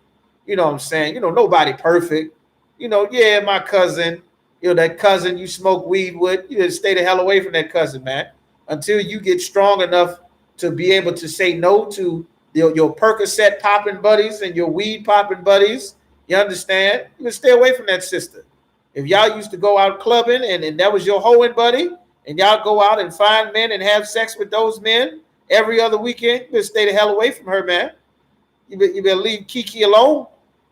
You know what I'm saying? Nobody perfect. Yeah, my cousin, that cousin you smoke weed with, you just stay the hell away from that cousin, man. Until you get strong enough to be able to say no to your Percocet popping buddies and your weed popping buddies. You understand? You can stay away from that sister. If y'all used to go out clubbing and that was your hoeing buddy, and y'all go out and find men and have sex with those men every other weekend, you better stay the hell away from her, man. You better leave Kiki alone.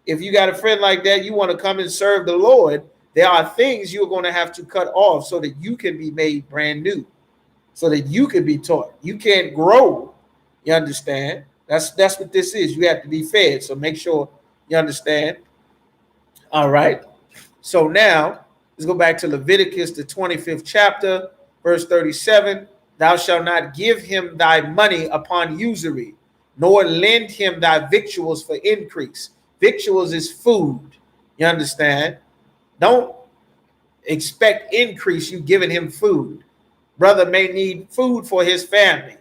If you got a friend like that, you want to come and serve the Lord, there are things you're going to have to cut off so that you can be made brand new, so that you can be taught. You can't grow. You understand? That's what this is. You have to be fed. So make sure you understand. All right. So now let's go back to Leviticus, the 25th chapter, verse 37. Thou shalt not give him thy money upon usury, nor lend him thy victuals for increase. Victuals is food. You understand? Don't expect increase you giving him food. Brother may need food for his family.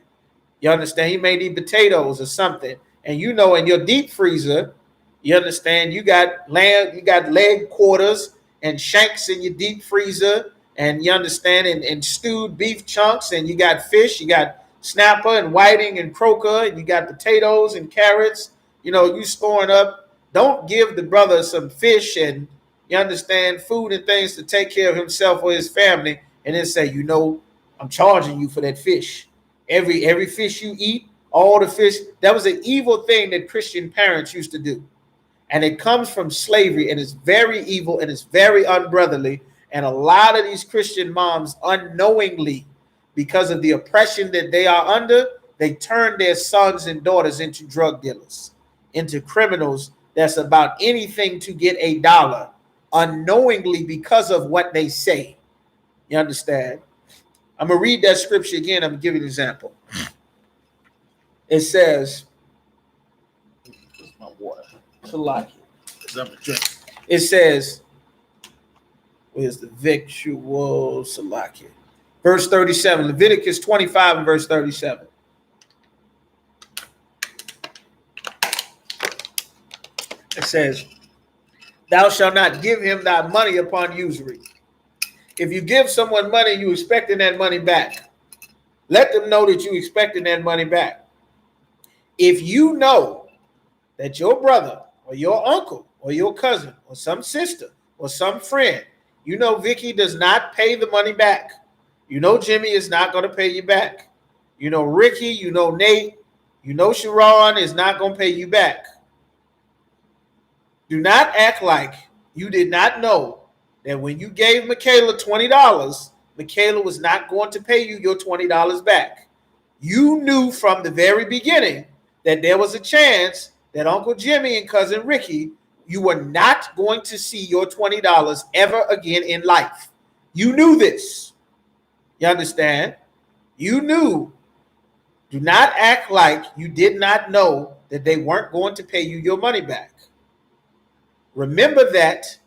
You understand? He may need potatoes or something, and you know, in your deep freezer, you understand, you got leg quarters and shanks in your deep freezer, and you understand, and stewed beef chunks, and you got fish, you got snapper and whiting and croaker, and you got potatoes and carrots. You know, you storing up. Don't give the brother some fish and, you understand, food and things to take care of himself or his family, and then say, you know, I'm charging you for that fish. Every fish you eat, all the fish. That was an evil thing that Christian parents used to do. And it comes from slavery, and it's very evil, and it's very unbrotherly. And a lot of these Christian moms, unknowingly, because of the oppression that they are under, they turn their sons and daughters into drug dealers, into criminals that's about anything to get a dollar, unknowingly, because of what they say. You understand? I'm going to read that scripture again. I'm going to give you an example. It says, where's my water? It says, where's the victual Salakia? Verse 37, Leviticus 25 and verse 37. It says, thou shalt not give him thy money upon usury. If you give someone money, you expecting that money back. Let them know that you expecting that money back. If you know that your brother or your uncle or your cousin or some sister or some friend, you know Vicky does not pay the money back. You know Jimmy is not going to pay you back. You know Ricky, you know Nate, you know Sharon is not going to pay you back. Do not act like you did not know that when you gave Michaela $20, Michaela was not going to pay you your $20 back. You knew from the very beginning that there was a chance that Uncle Jimmy and Cousin Ricky, you were not going to see your $20 ever again in life. You knew this. You understand? You knew. Do not act like you did not know that they weren't going to pay you your money back. Remember that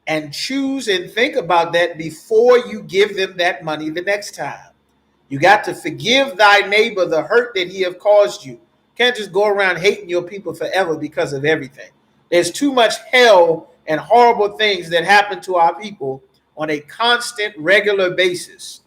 and choose and think about that before you give them that money the next time. You got to forgive thy neighbor the hurt that he have caused you. Can't just go around hating your people forever because of everything. There's too much hell and horrible things that happen to our people on a constant, regular basis.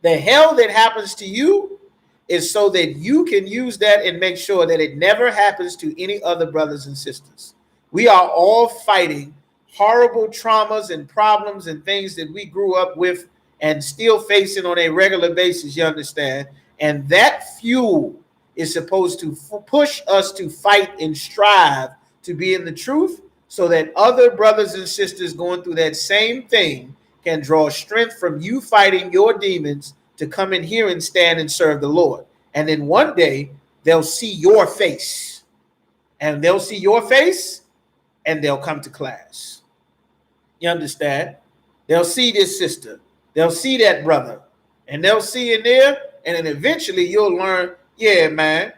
The hell that happens to you is so that you can use that and make sure that it never happens to any other brothers and sisters. We are all fighting horrible traumas and problems and things that we grew up with and still facing on a regular basis, you understand? And that fuel is supposed to push us to fight and strive to be in the truth so that other brothers and sisters going through that same thing can draw strength from you fighting your demons to come in here and stand and serve the Lord. And then one day they'll see your face, and they'll see your face and they'll come to class. You understand? They'll see this sister. They'll see that brother, and they'll see in there, and then eventually you'll learn, yeah, man,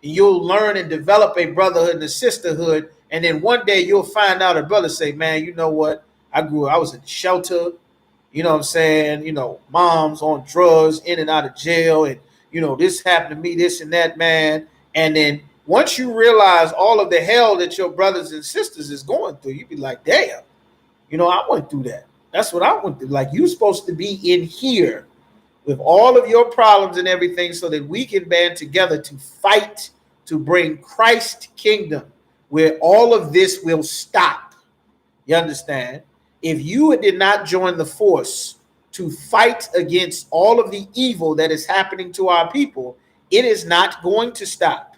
you'll learn and develop a brotherhood and a sisterhood, and then one day you'll find out a brother say, man, you know what? I was in the shelter, you know what I'm saying? You know, mom's on drugs, in and out of jail, and, you know, this happened to me, this and that, man. And then once you realize all of the hell that your brothers and sisters is going through, you be like, damn, you know, I went through that. That's what I went through. Like, you're supposed to be in here with all of your problems and everything so that we can band together to fight to bring Christ's kingdom where all of this will stop. You understand? If you did not join the force to fight against all of the evil that is happening to our people, it is not going to stop.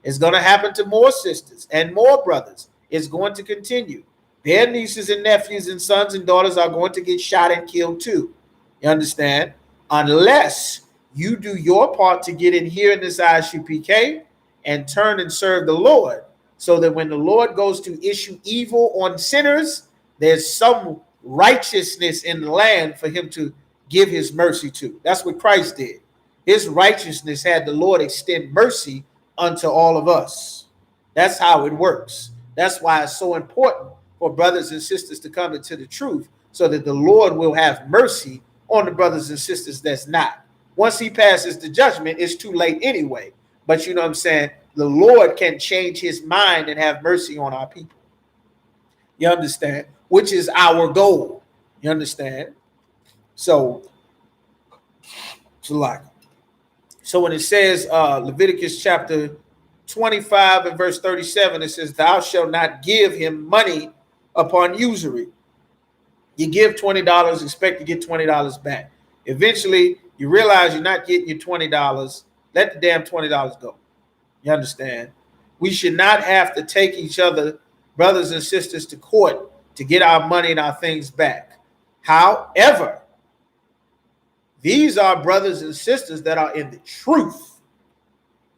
It's going to happen to more sisters and more brothers. It's going to continue. Their nieces and nephews and sons and daughters are going to get shot and killed too. You understand? Unless you do your part to get in here in this I.S.U.P.K and turn and serve the Lord, so that when the Lord goes to issue evil on sinners, there's some righteousness in the land for him to give his mercy to. That's what Christ did. His righteousness had the Lord extend mercy unto all of us. That's how it works. That's why it's so important for brothers and sisters to come into the truth, so that the Lord will have mercy on the brothers and sisters that's not. Once he passes the judgment, it's too late anyway. But you know what I'm saying? the Lord can change his mind and have mercy on our people. You understand? Which is our goal. You understand? So like, so when it says Leviticus chapter 25 and verse 37, it says, thou shalt not give him money upon usury. You give $20, expect to get $20 back. Eventually, you realize you're not getting your $20. Let the damn $20 go. You understand? We should not have to take each other, brothers and sisters, to court to get our money and our things back. However, these are brothers and sisters that are in the truth.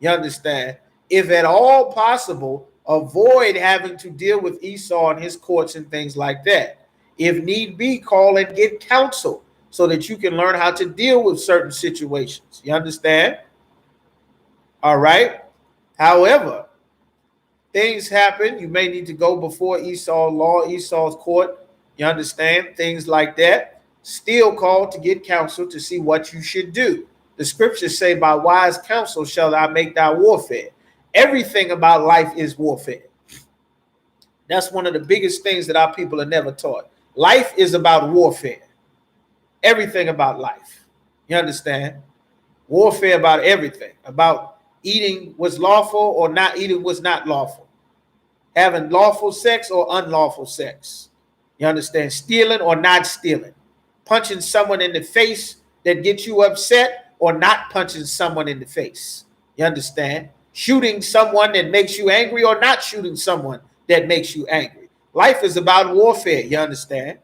You understand? If at all possible, avoid having to deal with Esau and his courts and things like that. If need be, call and get counsel so that you can learn how to deal with certain situations. You understand? All right. However, things happen. You may need to go before Esau's law, Esau's court. You understand? Things like that. Still called to get counsel to see what you should do. The scriptures say, by wise counsel shall thou make thy warfare. Everything about life is warfare. That's one of the biggest things that our people are never taught. Life is about warfare. Everything about life. You understand? Warfare about everything. About eating what's lawful or not eating what's not lawful. Having lawful sex or unlawful sex. You understand? Stealing or not stealing. Punching someone in the face that gets you upset or not punching someone in the face. You understand? Shooting someone that makes you angry or not shooting someone that makes you angry. Life is about warfare. You understand?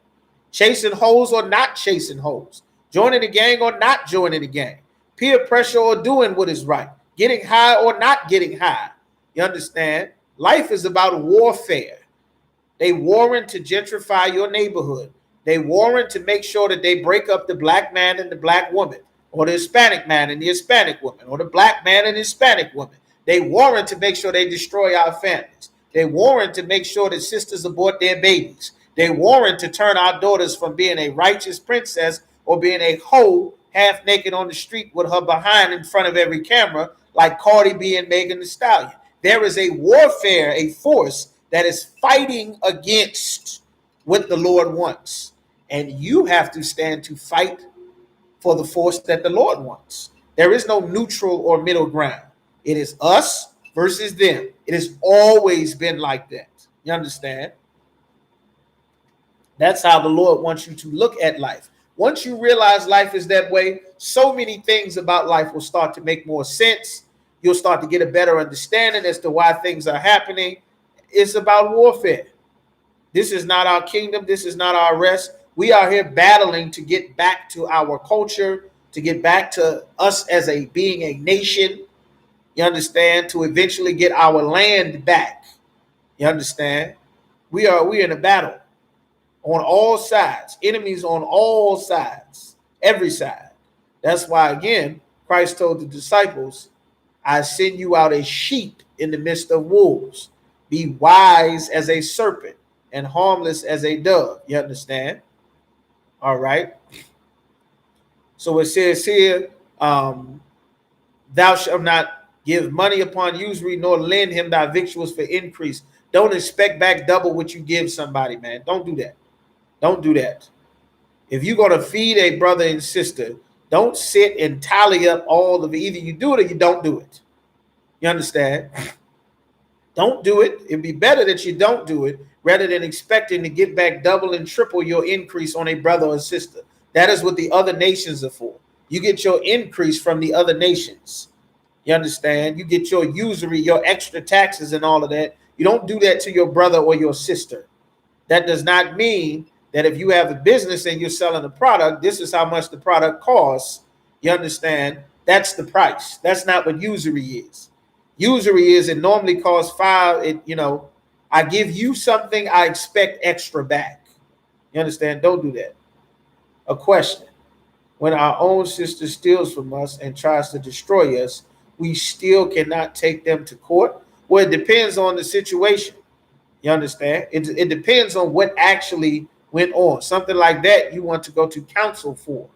Chasing hoes or not chasing hoes. Joining a gang or not joining a gang. Peer pressure or doing what is right. Getting high or not getting high. You understand? Life is about warfare. They warrant to gentrify your neighborhood. They warrant to make sure that they break up the black man and the black woman, or the Hispanic man and the Hispanic woman, or the black man and the Hispanic woman. They warrant to make sure they destroy our families. They warrant to make sure that sisters abort their babies. They warrant to turn our daughters from being a righteous princess or being a hoe half naked on the street with her behind in front of every camera like Cardi B and Megan Thee Stallion. There is a warfare, a force that is fighting against what the Lord wants. And you have to stand to fight for the force that the Lord wants. There is no neutral or middle ground. It is us versus them. It has always been like that. You understand? That's how the Lord wants you to look at life. Once you realize life is that way, so many things about life will start to make more sense. You'll start to get a better understanding as to why things are happening. It's about warfare. This is not our kingdom. This is not our rest. We are here battling to get back to our culture, to get back to us as a being a nation. You understand? To eventually get our land back. You understand? We're in a battle on all sides, enemies on all sides, every side. That's why, again, Christ told the disciples, I send you out as sheep in the midst of wolves. Be wise as a serpent and harmless as a dove. You understand? All right. So it says here, thou shalt not give money upon usury, nor lend him thy victuals for increase. Don't expect back double what you give somebody, man. Don't do that. Don't do that. If you're going to feed a brother and sister, don't sit and tally up all of it. Either you do it or you don't do it. You understand? Don't do it. It'd be better that you don't do it rather than expecting to get back double and triple your increase on a brother or sister. That is what the other nations are for. You get your increase from the other nations. You understand? You get your usury, your extra taxes and all of that. You don't do that to your brother or your sister. That does not mean that if you have a business and you're selling a product, this is how much the product costs. You understand? That's the price. That's not what usury is. Usury is it normally costs $5. I give you something, I expect extra back. You understand? Don't do that. A question. When our own sister steals from us and tries to destroy us, we still cannot take them to court? Well, it depends on the situation. You understand? It depends on what actually went on. Something like that you want to go to counsel for.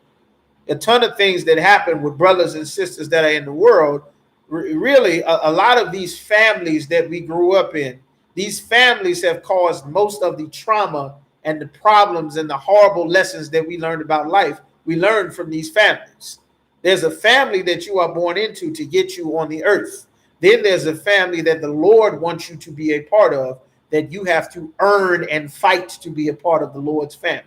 A ton of things that happen with brothers and sisters that are in the world, Really, a lot of these families that we grew up in, these families have caused most of the trauma and the problems and the horrible lessons that we learned about life. We learned from these families. There's a family that you are born into to get you on the earth. Then there's a family that the Lord wants you to be a part of, that you have to earn and fight to be a part of the Lord's family,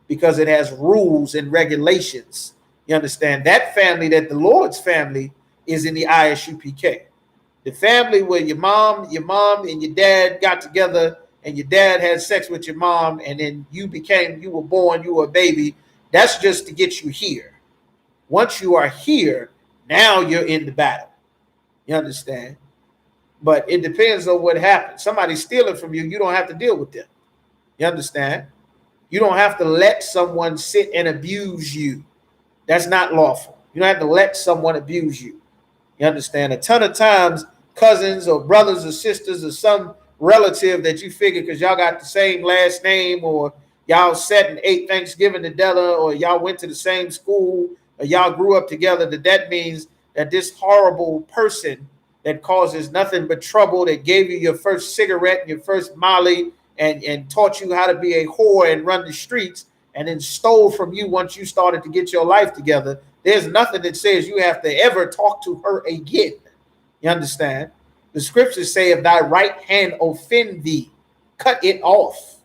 because it has rules and regulations. You understand? That family, that the Lord's family, is in the I.S.U.P.K. The family where your mom and your dad got together, and your dad had sex with your mom, and then you were born, you were a baby. That's just to get you here. Once you are here, now you're in the battle. You understand? But it depends on what happens. Somebody stealing from you, you don't have to deal with them. You understand? You don't have to let someone sit and abuse you. That's not lawful. You don't have to let someone abuse you. You understand? A ton of times, cousins or brothers or sisters or some relative that you figure because y'all got the same last name, or y'all sat and ate Thanksgiving together, or y'all went to the same school, or y'all grew up together, that means that this horrible person that causes nothing but trouble, that gave you your first cigarette and your first Molly, and taught you how to be a whore and run the streets, and then stole from you once you started to get your life together, there's nothing that says you have to ever talk to her again. You understand? The scriptures say, if thy right hand offend thee, cut it off.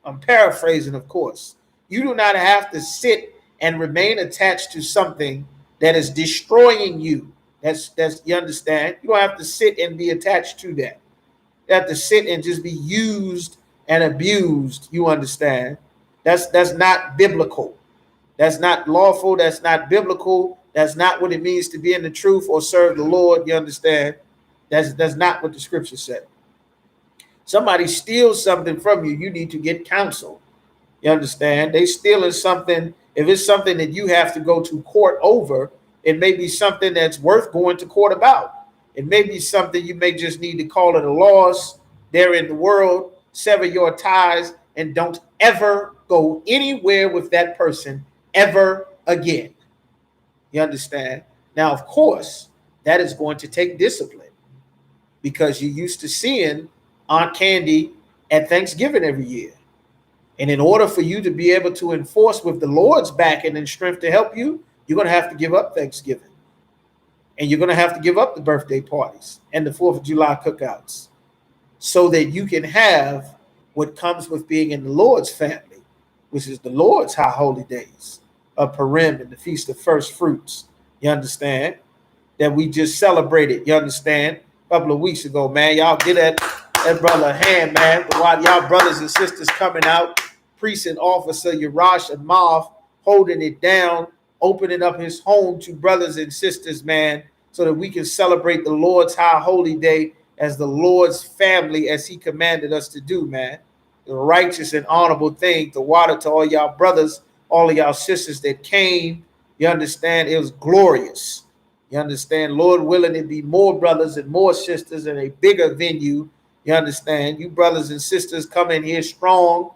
I'm paraphrasing, of course. You do not have to sit and remain attached to something that is destroying you. That's you understand? You don't have to sit and be attached to that. You have to sit and just be used and abused. You understand? That's not biblical. That's not lawful. That's not biblical. That's not what it means to be in the truth or serve the Lord. You understand? That's not what the scripture said. Somebody steals something from you, you need to get counsel. You understand? They stealing something. If it's something that you have to go to court over, it may be something that's worth going to court about. It may be something you may just need to call it a loss there in the world, sever your ties, and don't ever go anywhere with that person ever again. You understand? Now, of course, that is going to take discipline, because you're used to seeing Aunt Candy at Thanksgiving every year. And in order for you to be able to enforce with the Lord's backing and strength to help you, you're going to have to give up Thanksgiving. And you're going to have to give up the birthday parties and the 4th of July cookouts, so that you can have what comes with being in the Lord's family, which is the Lord's high holy days of Purim and the Feast of First Fruits. You understand? That we just celebrated, you understand, a couple of weeks ago, man. Y'all get that brother a hand, man. While y'all brothers and sisters coming out, Precinct Officer Yarash and Marv holding it down, opening up his home to brothers and sisters, man, so that we can celebrate the Lord's high holy day as the Lord's family, as he commanded us to do, man. The righteous and honorable thing to water to all y'all brothers, all of y'all sisters that came. You understand? It was glorious. You understand? Lord willing, it be more brothers and more sisters in a bigger venue. You understand? You brothers and sisters come in here strong.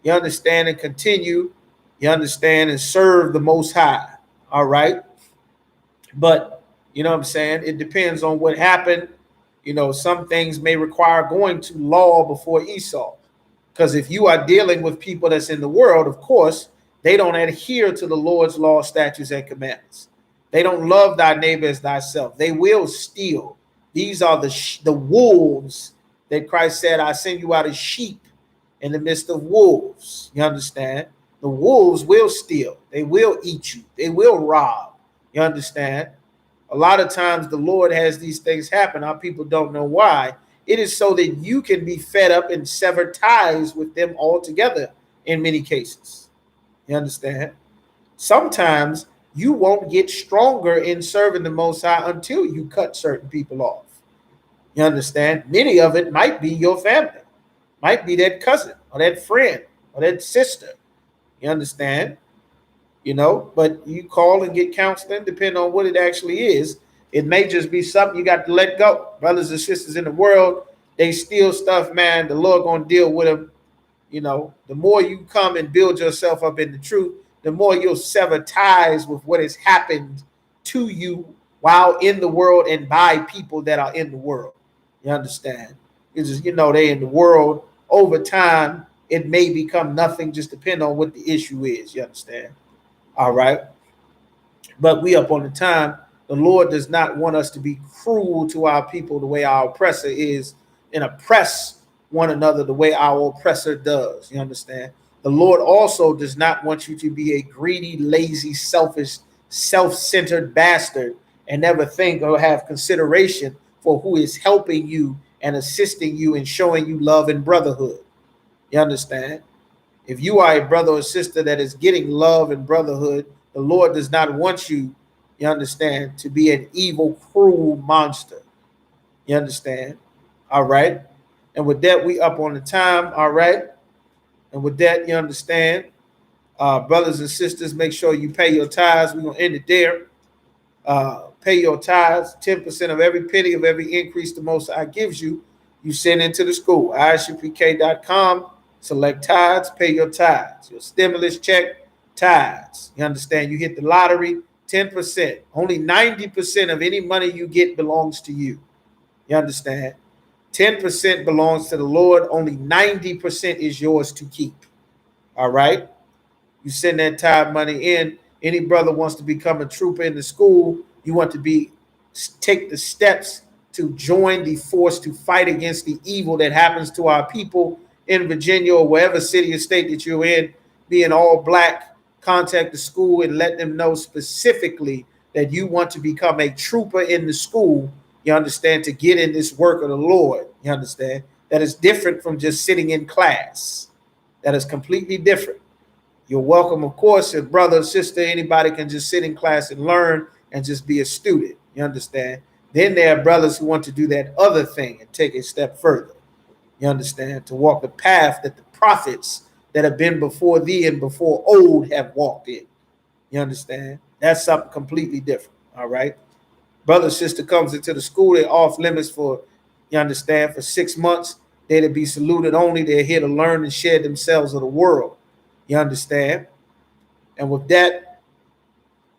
You understand? And continue. You understand? And serve the Most High. All right? But, you know what I'm saying? It depends on what happened. You know, some things may require going to law before Esau. Because if you are dealing with people that's in the world, of course, they don't adhere to the Lord's law, statutes, and commandments. They don't love thy neighbor as thyself. They will steal. These are the wolves that Christ said, I send you out as sheep in the midst of wolves. You understand? The wolves will steal. They will eat you. They will rob. You understand? A lot of times the Lord has these things happen. Our people don't know why. It is so that you can be fed up and sever ties with them altogether in many cases. You understand? Sometimes you won't get stronger in serving the Most High until you cut certain people off. You understand? Many of it might be your family, might be that cousin or that friend or that sister. You understand? You know, but you call and get counseling, depending on what it actually is. It may just be something you got to let go. Brothers and sisters in the world, they steal stuff, man. The Lord gonna deal with them. You know, the more you come and build yourself up in the truth, the more you'll sever ties with what has happened to you while in the world and by people that are in the world. You understand? It's just, they in the world. Over time, it may become nothing, just depend on what the issue is. You understand? All right. But we up on the time. The Lord does not want us to be cruel to our people the way our oppressor is, and oppress one another the way our oppressor does. You understand? The Lord also does not want you to be a greedy, lazy, selfish, self-centered bastard and never think or have consideration for who is helping you and assisting you and showing you love and brotherhood. You understand? If you are a brother or sister that is getting love and brotherhood, the Lord does not want you, you understand, to be an evil, cruel monster. You understand? All right. And with that, we up on the time. All right. And with that, you understand, brothers and sisters, make sure you pay your tithes. We're going to end it there. Pay your tithes. 10% of every penny of every increase the Most High gives you, you send into the school. I.S.U.P.K.com. Select tithes, pay your tithes. Your stimulus check, tithes. You understand? You hit the lottery, 10%. Only 90% of any money you get belongs to you. You understand? 10% belongs to the Lord. Only 90% is yours to keep. All right? You send that tithe money in. Any brother wants to become a trooper in the school, you want to take the steps to join the force to fight against the evil that happens to our people in Virginia or wherever city or state that you're in, being all black, contact the school and let them know specifically that you want to become a trooper in the school, you understand, to get in this work of the Lord, you understand? That is different from just sitting in class. That is completely different. You're welcome, of course, if brother, sister, anybody can just sit in class and learn and just be a student, you understand? Then there are brothers who want to do that other thing and take a step further. You understand? To walk the path that the prophets that have been before thee and before old have walked in. You understand? That's something completely different. All right. Brother, sister comes into the school, they're off limits for, you understand, for 6 months. They're to be saluted only. They're here to learn and share themselves of the world. You understand? And with that,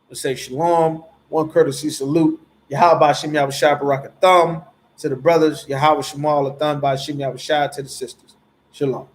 let's say shalom, one courtesy salute. Yahweh Shem Yahushua Barak Thumb to the brothers, Yahweh Shemal Thumb by Shem Yahushua to the sisters. Shalom.